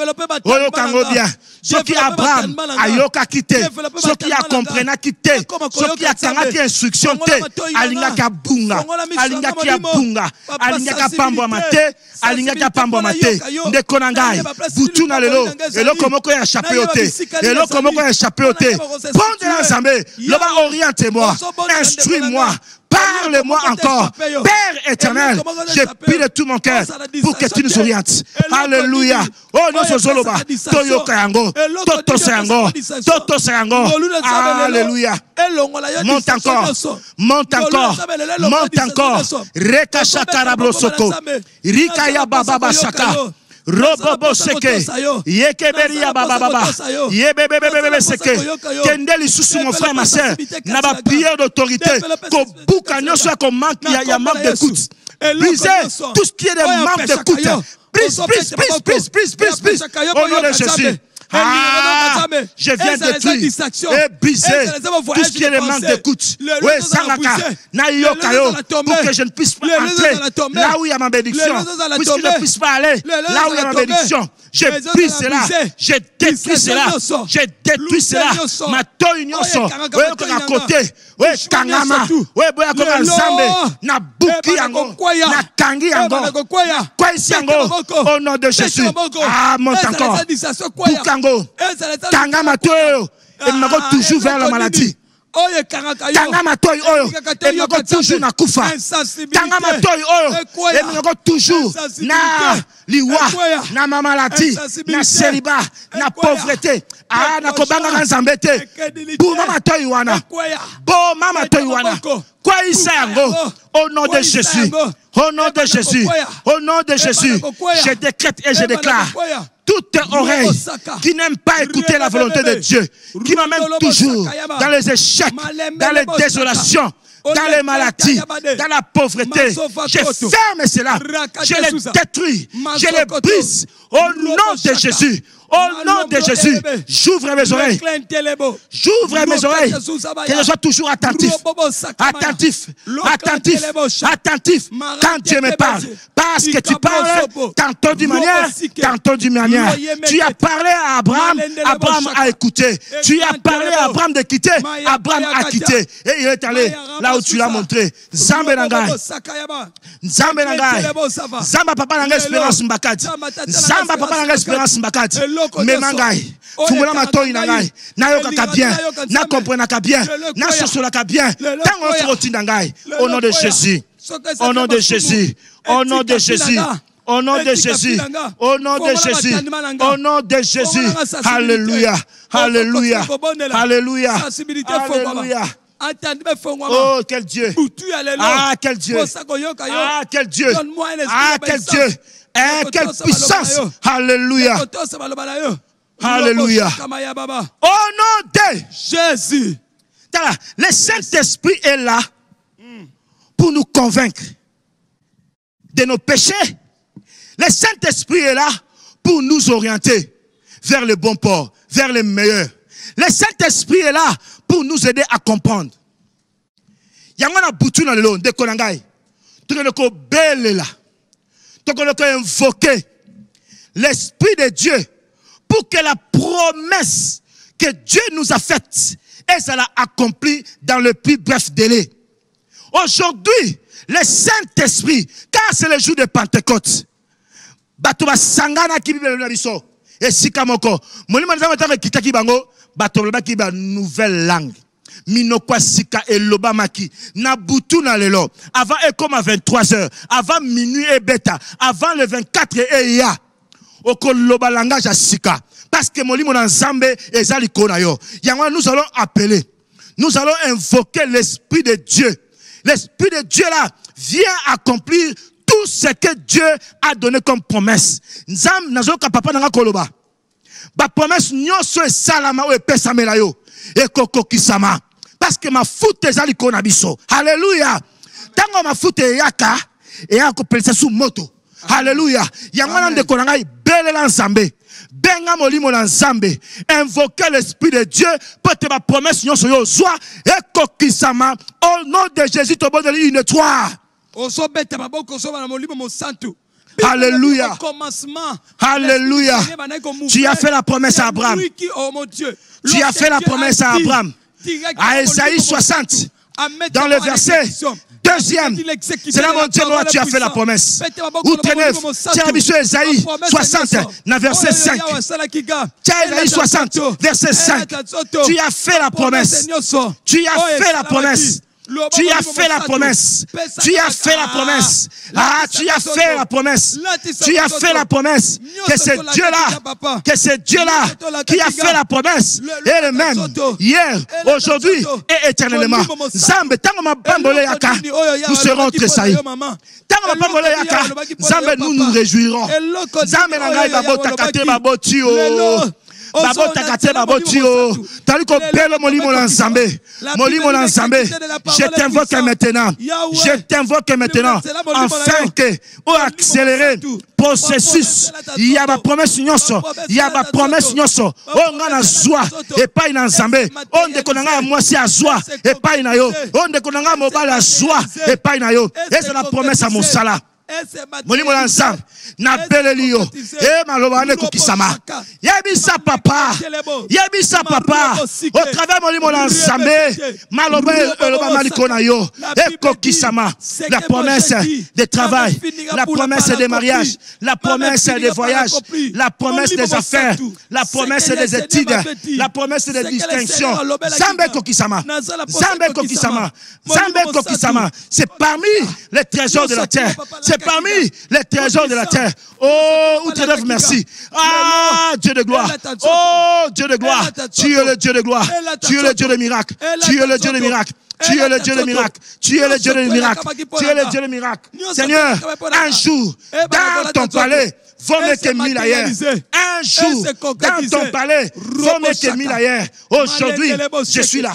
Speaker 2: Oyo Kango bien. Ce qui Abraham a yoka quitté, ce qui a compris a quitté, ce qui a tangaki instruction te, alinga ka bunga, alinga ka bunga, alinga ka pambo mate, alinga ka pambo mate. De konangai, butuna lelo, elo komoko ya échappé au thé, elo komoko ya échappé au thé. Bonde la Zambé, loba oriente-moi, instruis-moi. Parle-moi encore, Père éternel, je prie de tout mon cœur pour que tu nous orientes. Alléluia. Oh, nous sommes là. Toyoka yango, Toto Sango, Toto Sango. Alléluia. Monte encore, monte encore, monte encore. Rekasha Karablosoko, Rikaya Baba Basaka. Robobo seke, yekeberia baba baba, yebebebebebe seke, kendeli sous mon frère ma soeur, n'a pas prière d'autorité, qu'on boucle soit qu'on manque, il y a manque d'écoute. Brisez tout ce qui est de manque d'écoute. Brise. Au nom de Jésus. Ah, je viens détruire et briser tout ce qui est le manque d'écoute. Oui, Sangaka, Nayokayo, pour que je ne puisse pas entrer là où il y a ma bénédiction, puisque je ne puisse pas aller là où il y a ma bénédiction. Je brise cela, je détruis cela, je détruis cela. Ma toy nyonso, oui, à côté, oui, Kangama, oui, boya comme Zambe, na buki yango, na kangi yango, quoi ici yango, au nom de Jésus. Ah, monte encore. Kangama toyo, et nous toujours vers la maladie. Kangama toy oyo, et nous toujours na kufa. Kangama toy oyo, et nous toujours na liwa, na mamalati, na célibat, na pauvreté. Ah, na kobanga na zambete. Pour mama toy wana. Bo mama toy wana. Quoi isa yango? Au nom de Jésus. Au nom de Jésus. Au nom de Jésus. Je décrète et je déclare. Toute oreille qui n'aime pas écouter la volonté de Dieu, qui m'amène toujours dans les échecs, dans les désolations, dans les maladies, dans la pauvreté. Je ferme cela, je les détruis, je les brise au nom de Jésus. Au nom de Jésus, j'ouvre mes oreilles. J'ouvre mes oreilles. Que je sois toujours attentif. Attentif. Attentif. Attentif. Quand Dieu me parle. Parce que tu parles tantôt d'une manière, tantôt d'une manière. Tu as parlé à Abraham, Abraham a écouté. Tu as parlé à Abraham de quitter, Abraham a quitté. Et il est allé là où tu l'as montré. Zambe nangai. Zambe nangai. Zamba papa nangai espérance mbakati. Zamba papa nangai espérance mbakati. Memangai, fumula matoi nangai, na yoka bien, na comprenaka bien, na sosolaka bien, tango froti nangai, au nom de Jésus, au nom de Jésus, au nom de Jésus, au nom de Jésus, au nom de Jésus, au nom de Jésus, alléluia, alléluia, alléluia, alléluia. Oh, quel Dieu! Ah, quel Dieu! Ah, quel Dieu! Ah, quel Dieu! Eh, quelle puissance! Alléluia! Alléluia! Au nom de Jésus! Le Saint-Esprit est là pour nous convaincre de nos péchés. Le Saint-Esprit est là pour nous orienter vers le bon port, vers le meilleur. Le Saint-Esprit est là pour nous aider à comprendre. Yangona butu na lelo ndeko nangai. Tukoloko belela. Tukoloko invoquer l'Esprit de Dieu pour que la promesse que Dieu nous a faite et ça l'a accompli dans le plus bref délai. Aujourd'hui, le Saint-Esprit, car c'est le jour de Pentecôte, bato basangana ki Bible na biso. Esika moko. Molimo nzambe tango kitaki bango, bato lobaki ba nouvelle langue. Minokwa sika eloba maki na butu na lelo avant et comme à 23h avant minuit et bêta avant le 24 et ya oko loba langage à sika parce que molimo na nzambe ezali kona yo yango nous allons appeler, nous allons invoquer l'esprit de Dieu. L'esprit de Dieu là vient accomplir tout ce que Dieu a donné comme promesse. Nzam nazoka papa nanga koloba ba promesse nyonso esalama o epesamela yo ekoko kisama. Parce que ma foute ezali kona biso. Alléluia. Tango ma foute yaka et yako pelisa sous moto. Alléluia. Yangwana ndeko nanga belela nzambe. Benga molimo na nzambe. Invoquer l'esprit de Dieu pour te ma promesse nyonso yo soit ekokisama au nom de Jésus to bodeli une toi.
Speaker 3: Osobeta maboko soba na molimo mo santu.
Speaker 2: Alléluia. Alléluia. Tu as fait la promesse à Abraham. Tu as fait la promesse à Abraham. À Esaïe 60, dans le verset 2e, c'est là mon Dieu, tu as fait la promesse. Outre-neuf, tu as mis sur Esaïe 60, dans verset 5. Tu as Esaïe 60, verset 5. Tu as fait la promesse. Tu as fait la promesse. Tu as fait la promesse. Tu as fait la promesse. Ah, tu as fait la promesse. Tu as fait la promesse. Que c'est Dieu-là, que c'est Dieu-là qui a fait la promesse. Et le même, hier, aujourd'hui et éternellement. Zambe, tango ma bambole yaka, nous serons tressaillis. Tango ma bambole yaka, Zambe, nous nous réjouirons. Zambe nangai babo takate babo tio. Babo takate babo tio. Taliko belo molimo lanzambe. Molimo lanzambe. Je t'invoque maintenant. Je t'invoque maintenant. Afin que, pour accélérer processus, il y a ma promesse nyonso. Il y a ma promesse nyonso. On a la joie. Et pas une ensemble. On déconne moi si à joie. Et pas une ayo. On déconne mobile à joie. Et pas une ayo. Et c'est la promesse à mon salaire. Molimo lanzambe na belelio e maloba ne kokisama yebisa papa au travers molimo lanzambe maloba eloba maliko na yo e kokisama la promesse de travail, la promesse des mariages, la promesse des voyages, la promesse des affaires, la promesse des études, la promesse des distinctions. Zambe kokisama, Zambe kokisama, Zambe kokisama. C'est parmi les trésors de la terre. C'est parmi les trésors de la terre. Oh, outre-neuf, merci. Ah, Dieu de gloire. Oh, Dieu de gloire. Tu es le Dieu de gloire. Tu es le Dieu de miracle. Tu es le Dieu de miracle. Tu es le Dieu de miracle. Tu es le Dieu de miracle. Tu es le Dieu de miracle. Seigneur, un jour, dans ton palais, vaut mieux que 1000 ailleurs. Un jour, dans ton palais, vaut mieux que 1000 ailleurs. Aujourd'hui, je suis là.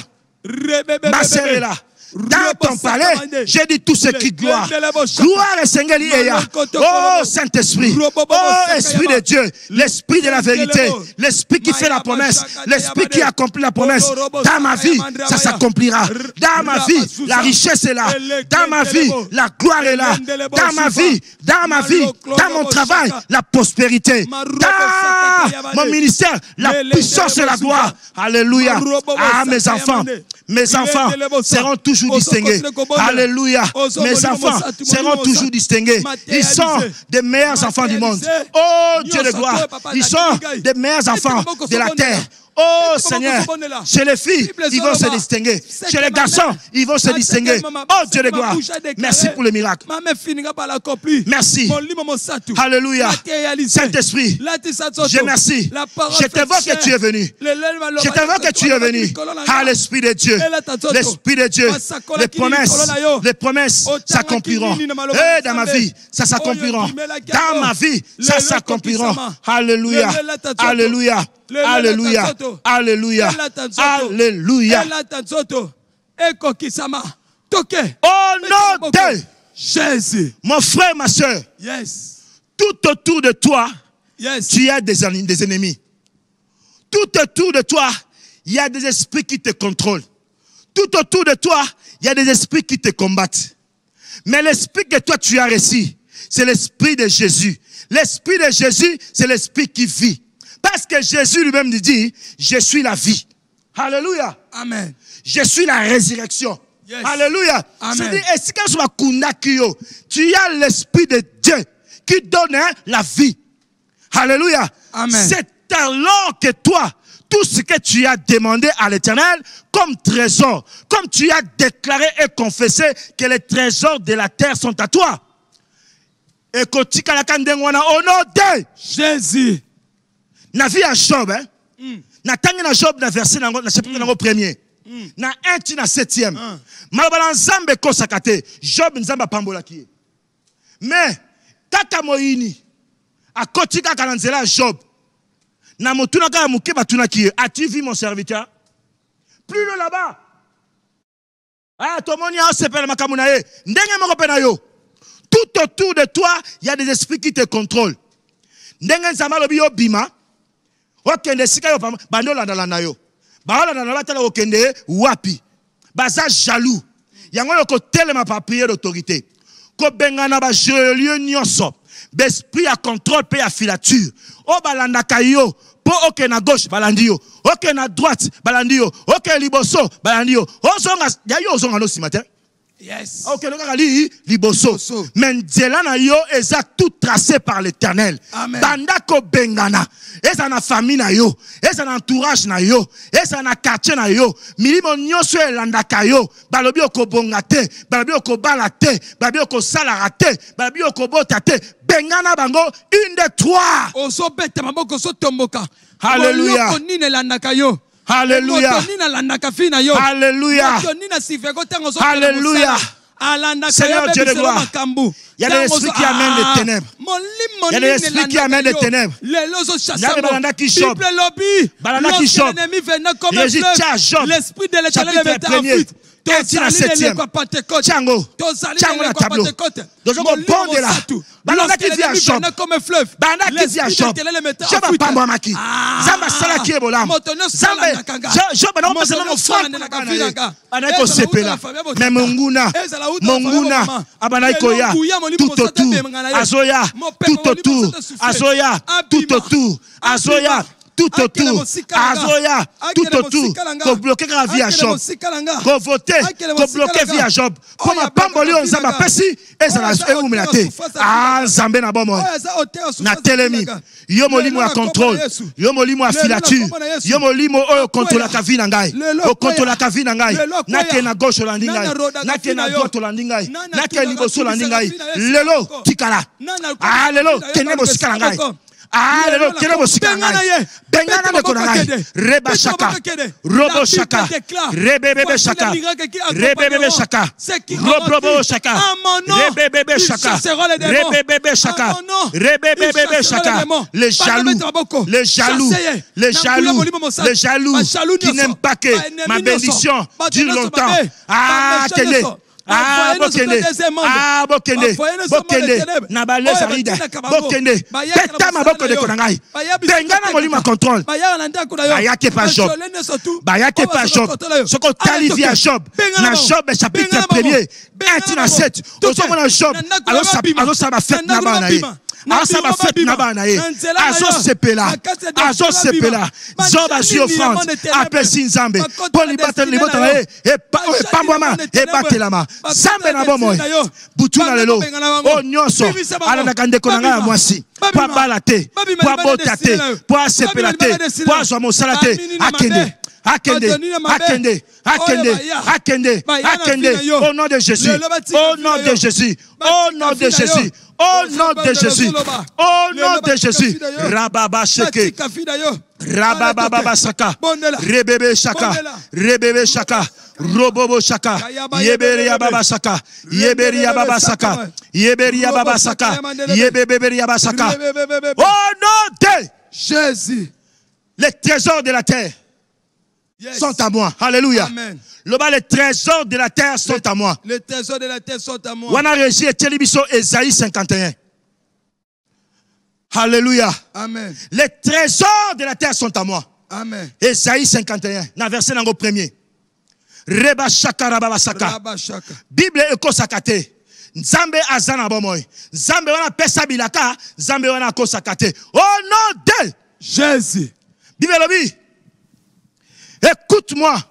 Speaker 2: Ma sœur est là. Dans ton palais, j'ai dit tout ce qui gloire. Gloire et Seigneur Eya. Oh Saint-Esprit. Oh Esprit de Dieu. L'Esprit de la vérité. L'Esprit qui fait la promesse. L'Esprit qui accomplit la promesse. Dans ma vie, ça s'accomplira. Dans ma vie, la richesse est là. Dans ma vie, la gloire est là. Dans ma vie, dans mon travail, la prospérité. Dans mon ministère, la puissance et la gloire. Alléluia. Ah, mes enfants seront toujours distingués. Alléluia. Mes enfants seront toujours distingués. Ils sont des meilleurs enfants du monde. Oh Dieu de gloire. Ils sont des meilleurs enfants de la terre. Oh Seigneur, chez les filles, ils vont se distinguer. Chez les garçons, ils vont se distinguer. Oh Dieu de gloire, merci pour le miracle. Merci. Alléluia. Saint-Esprit, je merci. Je t'invoque que tu es venu. Je t'invoque que tu es venu. Ah, l'Esprit de Dieu. L'Esprit de Dieu. Les promesses s'accompliront. Et dans ma vie, ça s'accomplira. Dans ma vie, ça s'accomplira. Alléluia. Alléluia. Alléluia. Alléluia. Alléluia. Au nom de Jésus. Mon frère, ma soeur.
Speaker 3: Yes.
Speaker 2: Tout autour de toi,
Speaker 3: yes,
Speaker 2: tu as des ennemis. Tout autour de toi, il y a des esprits qui te contrôlent. Tout autour de toi, il y a des esprits qui te combattent. Mais l'esprit que toi tu as reçu, c'est l'esprit de Jésus. L'esprit de Jésus, c'est l'esprit qui vit. Parce que Jésus lui-même dit, je suis la vie. Alléluia.
Speaker 3: Amen.
Speaker 2: Je suis la résurrection. Yes. Alléluia.
Speaker 3: Amen.
Speaker 2: Tu as l'esprit de Dieu qui donne la vie. Alléluia.
Speaker 3: Amen.
Speaker 2: C'est alors que toi, tout ce que tu as demandé à l'Éternel comme trésor, comme tu as déclaré et confessé que les trésors de la terre sont à toi. Et que tu as au nom de
Speaker 3: Jésus.
Speaker 2: Na vie à Job, hein? Na tangi na Job na verset na chapitre premier. Na 1 ti na 7e. Malabala nzambe ko sakate. Job nzamba pambola ki. Mais kaka moyini akoti kaka na nzela Job. Na motuna ka muke batuna ki. As-tu vu mon serviteur? Plus le là-bas. Ah, tomoni a sepela makamuna ye. Ndenge moko pe na yo. Tout autour de toi, il y a des esprits qui te contrôlent. Ndenge nzamba lobi yo bima. Okende sika yo bando landa yo. Ba landa na batala okende wapi. Baza jaloux. Yango yo ko telema pa prier d'autorité. Ko bengana ba lieu nyonso. L'esprit à contrôle pe à filature. O balanda kayo. Po oke na gauche balandi yo. Oke na droite balandi yo. Oke liboso balandi yo. Ozonga ya yo ozonga no si matin.
Speaker 3: Yes.
Speaker 2: Ok, donc liboso. Mais Nzelana yo est tout tracé par l'Éternel. Bandako bengana. Et ça na famille na yo. Et ça na entourage na yo. Et ça na quartier na yo. Milimo nyoso elandaka yo. Balobi oko bongate. Balobi oko balate. Balobi oko salarate. Balobi oko botate. Bengana bango une de trois.
Speaker 3: Oso bete maboko so tomboka.
Speaker 2: Alléluia. Alléluia. Alléluia. Alléluia. Seigneur Dieu de gloire. Il y a des esprits qui amènent les ténèbres. Il y a des esprits qui amènent les ténèbres. Il y a des balanda qui chopent. Balanda qui chopent. Jésus tient Job.
Speaker 3: L'esprit de l'Éternel
Speaker 2: est premier. Tchango na tableau. Donc on bon de là. Balanda qui vient à Job. Balanda qui vient à Job. Job a pas maki. Zamba sala qui est bolam. Zamba Job non pas seulement frère. Anako sepela. Mais monguna abana koya tout autour. Azoya tout autour. Azoya tout autour. Azoya tout autour, Azoya, tout autour, qu'on bloque la vie à Job, qu'on vote, qu'on bloque la vie à Job, qu'on a pas mboli on zamba pesi, et ça l'a oumelate. Ah, Zambé na bon moi, na telemi, yomoli mo a contrôle, yomoli mo a filature, yomoli mo contrôle la vie nangai, au contrôle la vie nangai, na ke na gauche landingai, na ke na droite landingai, na ke liboso landingai, lelo tikala, ah lelo tenebo sikalangai. Ah, le kele sikanga. Bengana de konangai. Reba shaka. Robo shaka. Rebebe shaka. Rebebe shaka. Robo shaka. Rebebe shaka. Rebebe shaka. Rebebe shaka. Les jaloux. Les jaloux. Les jaloux. Les jaloux qui n'aiment pas que ma bénédiction dure longtemps. Ah, télé. Ah, bokende. Ah, bokende. Bokende. Nabale zarida. Bokende. Peta maboko de konangai. Bengana molima contrôle. Bayake pas Job. Bayake pas Job. Ce qu'on qualifie à Job. Na Job chapitre 1er. 1 à 7. Ozomona Job. Alors ça va faire nabanaye. Ah, ça va faire nabanaye. Azo sepela. Azo sepela. Job a su offrande. Appelle Sinzambe. Pour libérer libérer. Et pas moi. Et batelama. Zambe na bomoy. Butuna lelo. O nyonso. Ala na kande konanga mwasi. Pour balate. Pour botate. Pour sepelate. Pour zomo salate. Akende. Akende, akende, akende, akende, akende, au nom de Jésus, au nom de Jésus, au nom de Jésus, au nom de Jésus, au nom de Jésus, Rababa Sheke, Rababa Saka, Rebebe Shaka, Rebebe Shaka, Robobo Shaka, Yeberia Baba Saka, Yeberia Baba Saka, Yeberia Baba Saka, Yeberia Baba Saka, au nom de
Speaker 3: Jésus,
Speaker 2: les trésors de la terre. Yes. Sont à moi. Alléluia.
Speaker 3: Amen.
Speaker 2: Les trésors de la terre sont à moi.
Speaker 3: Les trésors de la terre sont à moi.
Speaker 2: Wana régi et télévision Ésaïe 51. Alléluia.
Speaker 3: Amen.
Speaker 2: Les trésors de la terre sont à moi.
Speaker 3: Amen.
Speaker 2: Ésaïe 51. Na verset nango premier. Reba shaka rababa saka. Bible eko sakate. Nzambe azana bomoy. Nzambe wana pesa bilaka. Nzambe wana ko sakate. Au nom de
Speaker 3: Jésus.
Speaker 2: Bible lobi. Écoute-moi,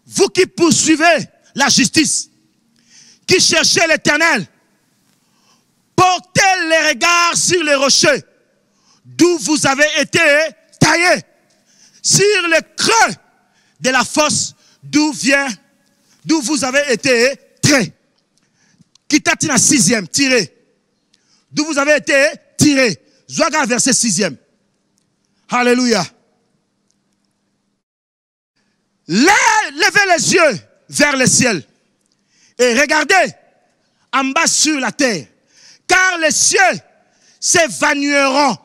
Speaker 2: vous qui poursuivez la justice, qui cherchez l'Éternel, Portez les regards sur les rochers, d'où vous avez été taillés, sur le creux de la fosse, d'où vous avez été trait. Kitatina 6e, tiré. D'où vous avez été tiré. Zouaga verset 6e. Alléluia. Levez les yeux vers le ciel et regardez en bas sur la terre, car les cieux s'évanouiront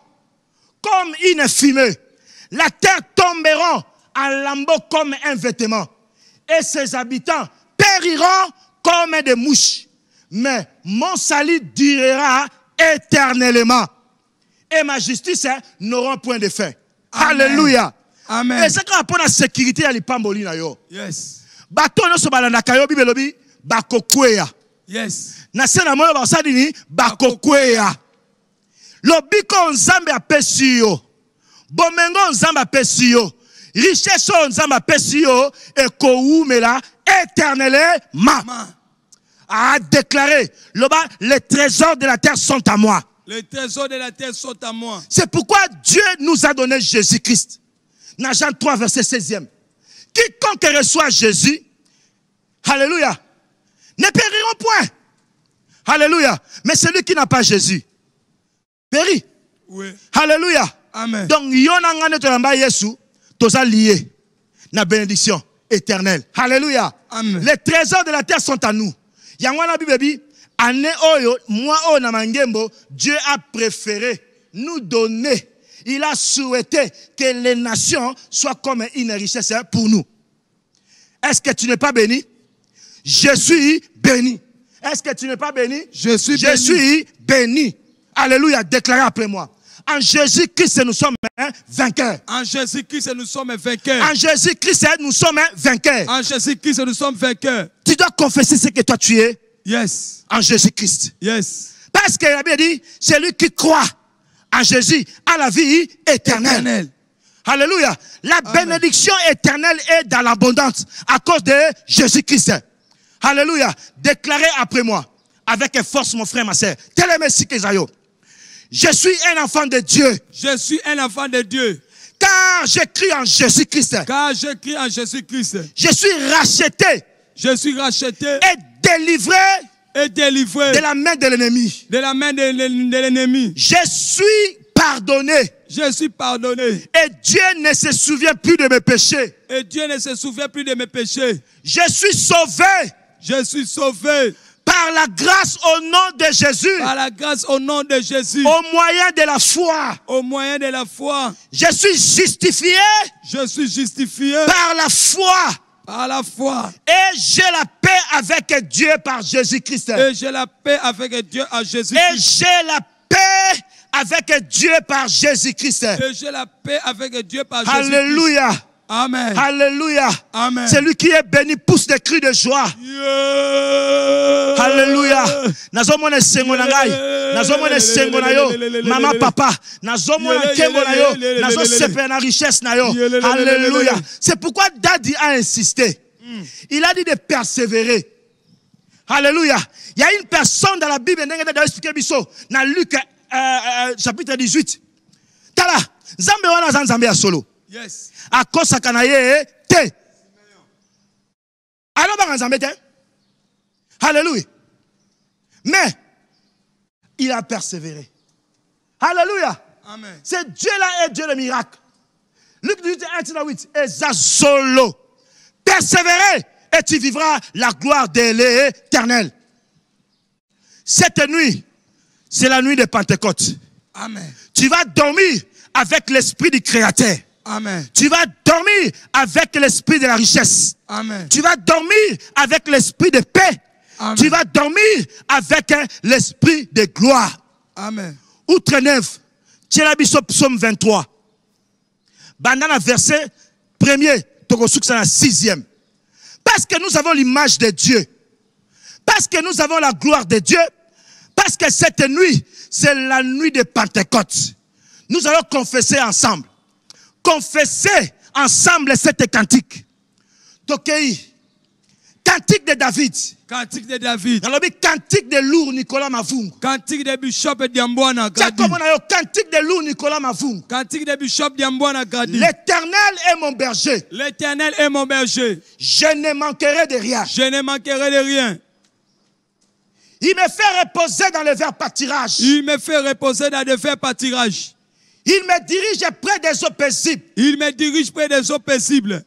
Speaker 2: comme une fumée, la terre tomberont en lambeaux comme un vêtement, et ses habitants périront comme des mouches. Mais mon salut durera éternellement, et ma justice n'aura point de fin. Alléluia.
Speaker 3: Amen.
Speaker 2: Et c'est qu'on a la sécurité à l'ipamboli na yo.
Speaker 3: Yes.
Speaker 2: Bato no so balanda kayo bibelobi bakokweya.
Speaker 3: Yes.
Speaker 2: Na sena moyo basadini bakokweya. Lobi ko nzambe apesi yo. Bomengo nzambe apesi yo. Richesse nzambe apesi yo ekoumela éternellement. A déclaré, les trésors de la terre sont à moi.
Speaker 3: Les trésors de la terre sont à moi.
Speaker 2: C'est pourquoi Dieu nous a donné Jésus-Christ. Dans Jean 3, verset 16e. Quiconque reçoit Jésus, alléluia, ne périront point. Alléluia. Mais celui qui n'a pas Jésus, périt.
Speaker 3: Oui.
Speaker 2: Alléluia.
Speaker 3: Amen.
Speaker 2: Donc, yonangane to Yesu, toza lié na bénédiction éternelle. Alléluia.
Speaker 3: Amen.
Speaker 2: Les trésors de la terre sont à nous. Yangwana bibebi, ane oyo, moi o na mangembo, Dieu a préféré nous donner. Il a souhaité que les nations soient comme une richesse pour nous. Est-ce que tu n'es pas béni? Je suis béni. Est-ce que tu n'es pas béni?
Speaker 3: Je suis
Speaker 2: béni. Alléluia, déclarez après moi. En Jésus-Christ, nous sommes vainqueurs.
Speaker 3: En Jésus-Christ, nous sommes vainqueurs.
Speaker 2: En Jésus-Christ, nous sommes vainqueurs.
Speaker 3: En Jésus-Christ, nous sommes vainqueurs.
Speaker 2: Tu dois confesser ce que toi tu es.
Speaker 3: Yes.
Speaker 2: En Jésus-Christ.
Speaker 3: Yes.
Speaker 2: Parce qu'il a bien dit, celui qui croit en Jésus a la vie éternelle. Alléluia. La bénédiction éternelle est dans l'abondance à cause de Jésus-Christ. Alléluia. Déclarez après moi, avec force, mon frère, ma soeur. Je suis un enfant de Dieu.
Speaker 3: Je suis un enfant de Dieu.
Speaker 2: Car j'écris en Jésus-Christ.
Speaker 3: Car j'écris en Jésus-Christ.
Speaker 2: Je suis racheté.
Speaker 3: Je suis racheté.
Speaker 2: Et délivré.
Speaker 3: Et délivré.
Speaker 2: De la main de l'ennemi.
Speaker 3: De la main de l'ennemi.
Speaker 2: Je suis pardonné.
Speaker 3: Je suis pardonné.
Speaker 2: Et Dieu ne se souvient plus de mes péchés.
Speaker 3: Et Dieu ne se souvient plus de mes péchés.
Speaker 2: Je suis sauvé.
Speaker 3: Je suis sauvé.
Speaker 2: Par la grâce au nom de Jésus.
Speaker 3: Par la grâce au nom de Jésus.
Speaker 2: Au moyen de la foi.
Speaker 3: Au moyen de la foi.
Speaker 2: Je suis justifié.
Speaker 3: Je suis justifié.
Speaker 2: Par la foi.
Speaker 3: Par la foi.
Speaker 2: Et j'ai la paix avec Dieu par Jésus-Christ.
Speaker 3: Et j'ai la paix avec Dieu à Jésus-Christ.
Speaker 2: Et j'ai la paix avec Dieu par Jésus-Christ.
Speaker 3: Et j'ai la paix avec Dieu par Jésus-Christ.
Speaker 2: Alléluia.
Speaker 3: Amen.
Speaker 2: Alléluia.
Speaker 3: Amen.
Speaker 2: Celui qui est béni pousse des cris de joie.
Speaker 3: Yeah.
Speaker 2: Alléluia. Nazomone sengo na ngai. Nazomone sengo na yo. Mama papa. Nazomone kengo na yo. Nazosepe na richesse na yo. Alléluia. C'est pourquoi Daddy a insisté. Il a dit de persévérer. Alléluia. Il y a une personne dans la Bible qui a expliqué biso dans Luc chapitre 18. Tala. Nzambe wana nzambe ya solo.
Speaker 3: Yes.
Speaker 2: A kosa kanaye te. Alors ba nzambe te. Alléluia. Mais il a persévéré. Alléluia.
Speaker 3: Amen.
Speaker 2: C'est Dieu là est Dieu le miracle. Luc 18, 1-8. Et ça solo. Persévérer et tu vivras la gloire de l'Éternel. Cette nuit, c'est la nuit de Pentecôte.
Speaker 3: Amen.
Speaker 2: Tu vas dormir avec l'esprit du Créateur.
Speaker 3: Amen.
Speaker 2: Tu vas dormir avec l'esprit de la richesse.
Speaker 3: Amen.
Speaker 2: Tu vas dormir avec l'esprit de paix.
Speaker 3: Amen.
Speaker 2: Tu vas dormir avec l'esprit de gloire.
Speaker 3: Amen.
Speaker 2: Outre 9, Tchelabiso psaume 23. Bandana verset 1er, Togosuksana 6e. Parce que nous avons l'image de Dieu. Parce que nous avons la gloire de Dieu. Parce que cette nuit, c'est la nuit de Pentecôte. Nous allons confesser ensemble. Confesser ensemble cette cantique. Tokei, cantique de David.
Speaker 3: Cantique de David.
Speaker 2: Dans le cantique de lourd Nicolas Mavungu.
Speaker 3: Cantique de Bishop Diambouana Gadi.
Speaker 2: Cantique de lourd Nicolas Mavungu.
Speaker 3: Cantique de Bishop Diambouana Gadi.
Speaker 2: L'Éternel est mon berger.
Speaker 3: L'Éternel est mon berger.
Speaker 2: Je ne manquerai de rien.
Speaker 3: Je ne manquerai de rien.
Speaker 2: Il me fait reposer dans le vert pâturage.
Speaker 3: Il me fait reposer dans le vert pâturage.
Speaker 2: Il me dirige près des eaux paisibles.
Speaker 3: Il me dirige près des eaux paisibles.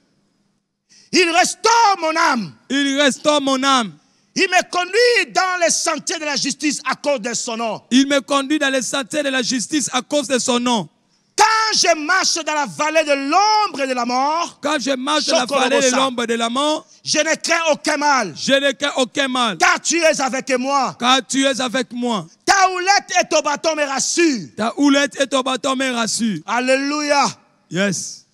Speaker 2: Il restaure mon âme.
Speaker 3: Il restaure mon âme.
Speaker 2: Il me conduit dans les sentiers de la justice à cause de son nom.
Speaker 3: Il me conduit dans les sentiers de la justice à cause de son nom.
Speaker 2: Quand je marche dans la vallée de l'ombre et de la mort,
Speaker 3: quand je marche dans la vallée de l'ombre et de la mort,
Speaker 2: je ne crains aucun mal.
Speaker 3: Je ne crains aucun mal.
Speaker 2: Car tu es avec moi.
Speaker 3: Car tu es avec moi.
Speaker 2: Ta houlette et ton bâton me rassurent.
Speaker 3: Ta houlette et ton bâton me rassurent.
Speaker 2: Alléluia.
Speaker 3: Yes.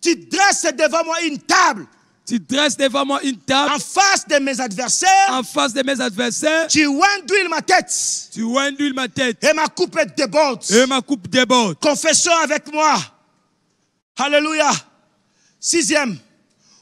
Speaker 2: Tu dresses devant moi une table.
Speaker 3: Tu dresses devant moi une table.
Speaker 2: En face de mes adversaires.
Speaker 3: En face de mes adversaires.
Speaker 2: Tu induis ma tête.
Speaker 3: Tu induis ma tête.
Speaker 2: Et ma coupe déborde.
Speaker 3: Et ma coupe déborde.
Speaker 2: Confession avec moi. Alléluia. 6e.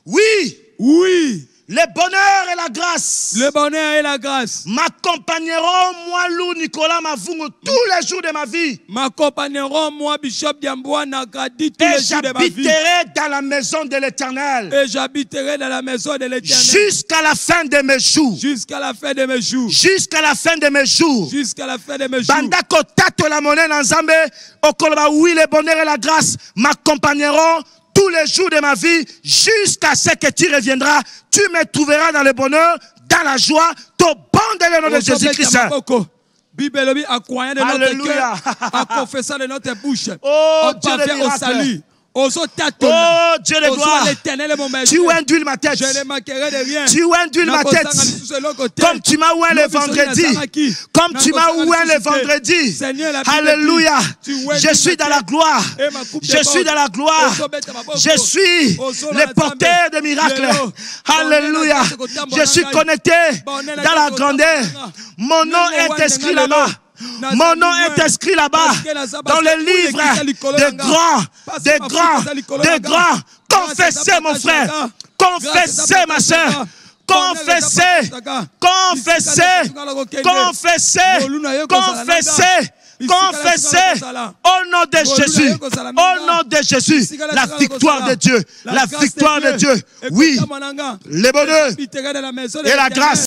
Speaker 2: Oui.
Speaker 3: Oui.
Speaker 2: Le bonheur et la grâce.
Speaker 3: Le bonheur et la grâce.
Speaker 2: M'accompagneront, moi, Lou Nicolas Mavungu, tous les jours de ma vie.
Speaker 3: M'accompagneront, moi, Bishop Diambouana Gadi, tous les jours de ma vie.
Speaker 2: Et j'habiterai dans la maison de l'Éternel.
Speaker 3: Et j'habiterai dans la maison de l'Éternel.
Speaker 2: Jusqu'à la fin de mes jours.
Speaker 3: Jusqu'à la fin de mes jours.
Speaker 2: Jusqu'à la fin de mes jours.
Speaker 3: Jusqu'à la fin de mes jours.
Speaker 2: Bandako tato la monnaie dans Zambé. Okoloba, oui, le bonheur et la grâce m'accompagneront tous les jours de ma vie, jusqu'à ce que tu reviendras, tu me trouveras dans le bonheur, dans la joie, ton bon de le nom de Jésus-Christ.
Speaker 3: Alléluia. À confessant de notre bouche.
Speaker 2: Oh, Dieu de miracle. Oh, Dieu de gloire. Tu induis ma tête.
Speaker 3: Je ne manquerai de rien.
Speaker 2: Tu induis ma tête. Comme tu m'as oué le vendredi. Comme tu m'as oué le vendredi. Alléluia. Je suis dans la gloire. Je suis dans la gloire. Je suis le porteur de miracles. Alléluia. Je suis connecté dans la grandeur. Mon nom est inscrit là-bas. Mon nom est inscrit là-bas dans le livre des grands. Confessez mon frère, confessez ma soeur, confessez au nom de Jésus, la victoire de Dieu, la victoire de Dieu. Oui, le bonheur et la grâce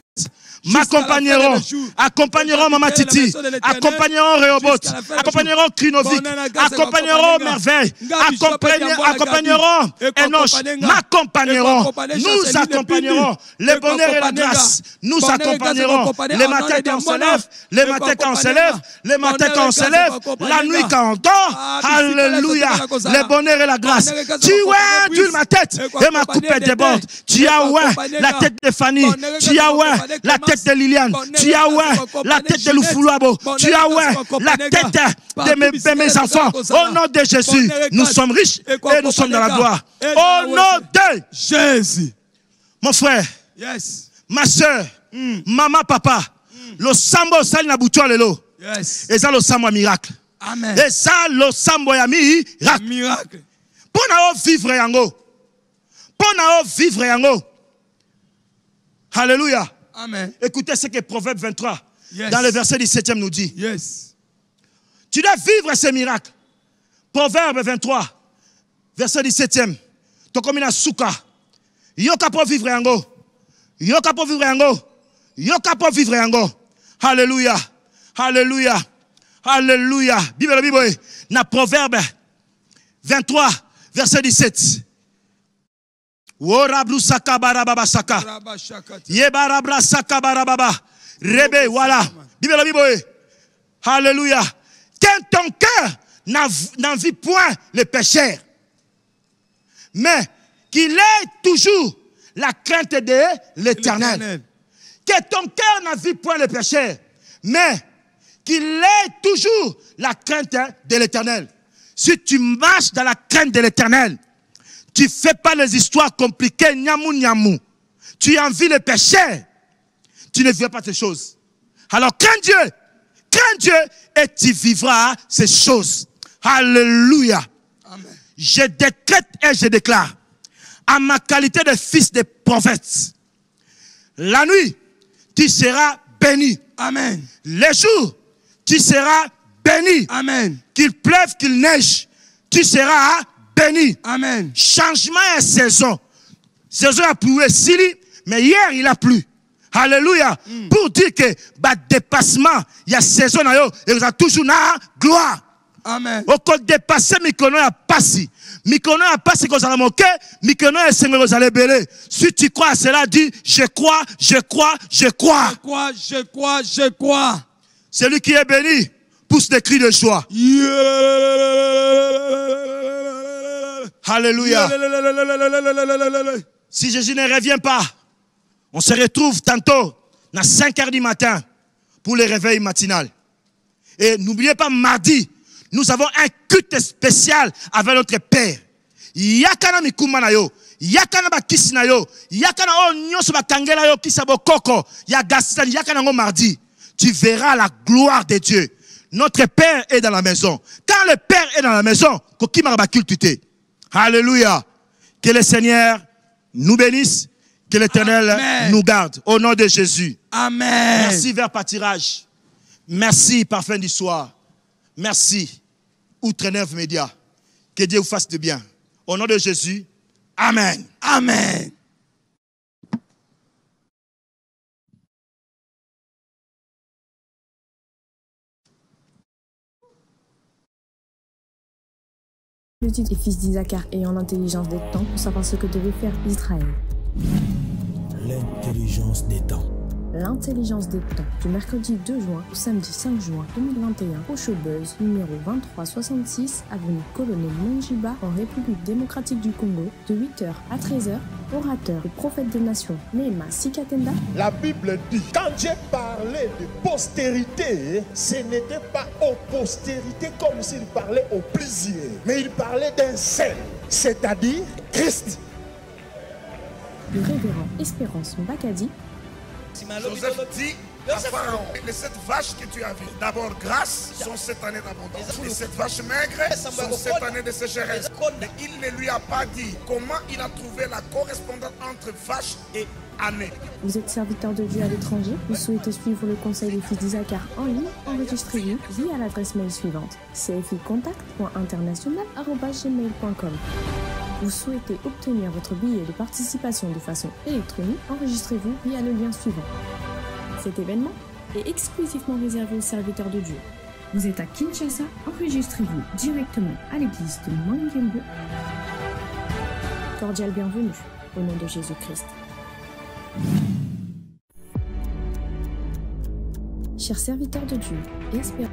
Speaker 2: accompagneront Mama Titi, accompagneront Rehoboth, accompagneront Krinovic, accompagneront Merveille, accompagneront Enoch, m'accompagneront, nous accompagnerons le bonheur et la grâce, nous accompagnerons les matins quand on se lève, les matins quand on se lève, les matins quand on se lève, la nuit quand on dort. Alléluia, le bonheur et la grâce. Tu induis ma tête et ma coupe déborde. Tu as la tête de Fanny, tu as la tête de Liliane, tu as la tête de Loufoulouabo, tu as la tête de mes enfants. Au nom de Jésus, nous sommes riches et nous sommes dans la gloire. Au nom de Jésus. Mon frère, ma soeur, maman, papa, le sambo sali na butu lelo. Et ça le sambo miracle.
Speaker 3: Amen.
Speaker 2: Et ça le sambo ya miracle. Pour nous vivre yango. Pour nous vivre yango. Alléluia.
Speaker 3: Amen.
Speaker 2: Écoutez ce que Proverbe 23, dans le verset 17e nous dit. Tu dois vivre ces miracles. Proverbe 23, verset 17e. Tu comme une souka. Yoka pour vivre yango. Yoka pour vivre yango. Yoka pour vivre yango. Alléluia. Alléluia. Alléluia. Bible, Bible. Na Proverbe 23, verset 17. Worablu saka barababa saka. Yebarabra saka barababa. Rebe, voilà. Bible, Bible. Alléluia. Quand ton cœur n'envie point le péché, mais qu'il ait toujours la crainte de l'Éternel. Que ton cœur n'envie point le péché, mais qu'il ait toujours la crainte de l'Éternel. Si tu marches dans la crainte de l'Éternel, tu ne fais pas les histoires compliquées, nyamou nyamou. Tu envies le péché, tu ne vis pas ces choses. Alors crains Dieu et tu vivras ces choses. Alléluia. Amen. Je décrète et je déclare, à ma qualité de fils de prophète, La nuit, tu seras béni.
Speaker 3: Amen.
Speaker 2: Les jours, tu seras béni.
Speaker 3: Amen.
Speaker 2: Qu'il pleuve, qu'il neige, tu seras béni.
Speaker 3: Amen.
Speaker 2: Changement et saison. Saison a plu, mais hier il a plu. Alléluia. Pour dire que dépassement, il y a saison, et vous avez toujours la gloire.
Speaker 3: Amen.
Speaker 2: Au code dépassé, Mikono a passé. Mikono a passé que vous allez moquer, Mikono a essayé que vous allez béler. Si tu crois à cela, dis je crois, je crois, je crois.
Speaker 3: Je crois, je crois, je crois.
Speaker 2: Celui qui est béni pousse des cris de joie.
Speaker 3: Yeah.
Speaker 2: Alléluia. Si Jésus ne revient pas, on se retrouve tantôt à 5 h du matin pour le réveil matinal. Et n'oubliez pas, mardi, nous avons un culte spécial avec notre Père. Yakana mikuma na yo, yakana bakisi na yo, yakana o nyonso bakangela yo kisabo koko, ya gasani yakana ngo mardi. Tu verras la gloire de Dieu. Notre Père est dans la maison. Quand le Père est dans la maison, kokima ba cultuté. Alléluia. Que le Seigneur nous bénisse, que l'Éternel nous garde. Au nom de Jésus.
Speaker 3: Amen.
Speaker 2: Merci vers pâturage. Merci parfum du soir. Merci Outre 9 Médias. Que Dieu vous fasse de bien. Au nom de Jésus. Amen.
Speaker 3: Amen.
Speaker 4: Le titre est fils d'Isaacar ayant l'intelligence des temps pour savoir ce que devait faire Israël.
Speaker 5: L'intelligence des temps.
Speaker 4: L'intelligence des temps, du mercredi 2 juin au samedi 5 juin 2021 au Showbuzz, numéro 2366, avenue Colonel Mongiba, en République démocratique du Congo, de 8h à 13h, orateur et prophète des nations, Nehema Sikatenda.
Speaker 6: La Bible dit, quand Dieu parlait de postérité, ce n'était pas aux postérités comme s'il parlait aux plusieurs, mais il parlait d'un seul, c'est-à-dire Christ.
Speaker 4: Le révérend Espérance Mbakadi.
Speaker 7: Joseph dit à Pharaon, de cette vache que tu as vue, d'abord grâce sont 7 années d'abondance. Et cette vache maigre sont 7 années de sécheresse. Mais il ne lui a pas dit comment il a trouvé la correspondance entre vache et année.
Speaker 4: Vous êtes serviteur de Dieu à l'étranger, vous souhaitez suivre le conseil des fils d'Isaacar en ligne, enregistrez-vous via l'adresse mail suivante, cficontact.international@gmail.com. Vous souhaitez obtenir votre billet de participation de façon électronique, enregistrez-vous via le lien suivant. Cet événement est exclusivement réservé aux serviteurs de Dieu. Vous êtes à Kinshasa, enregistrez-vous directement à l'église de Mangembo. Cordial bienvenue au nom de Jésus-Christ. Chers serviteurs de Dieu et espérants,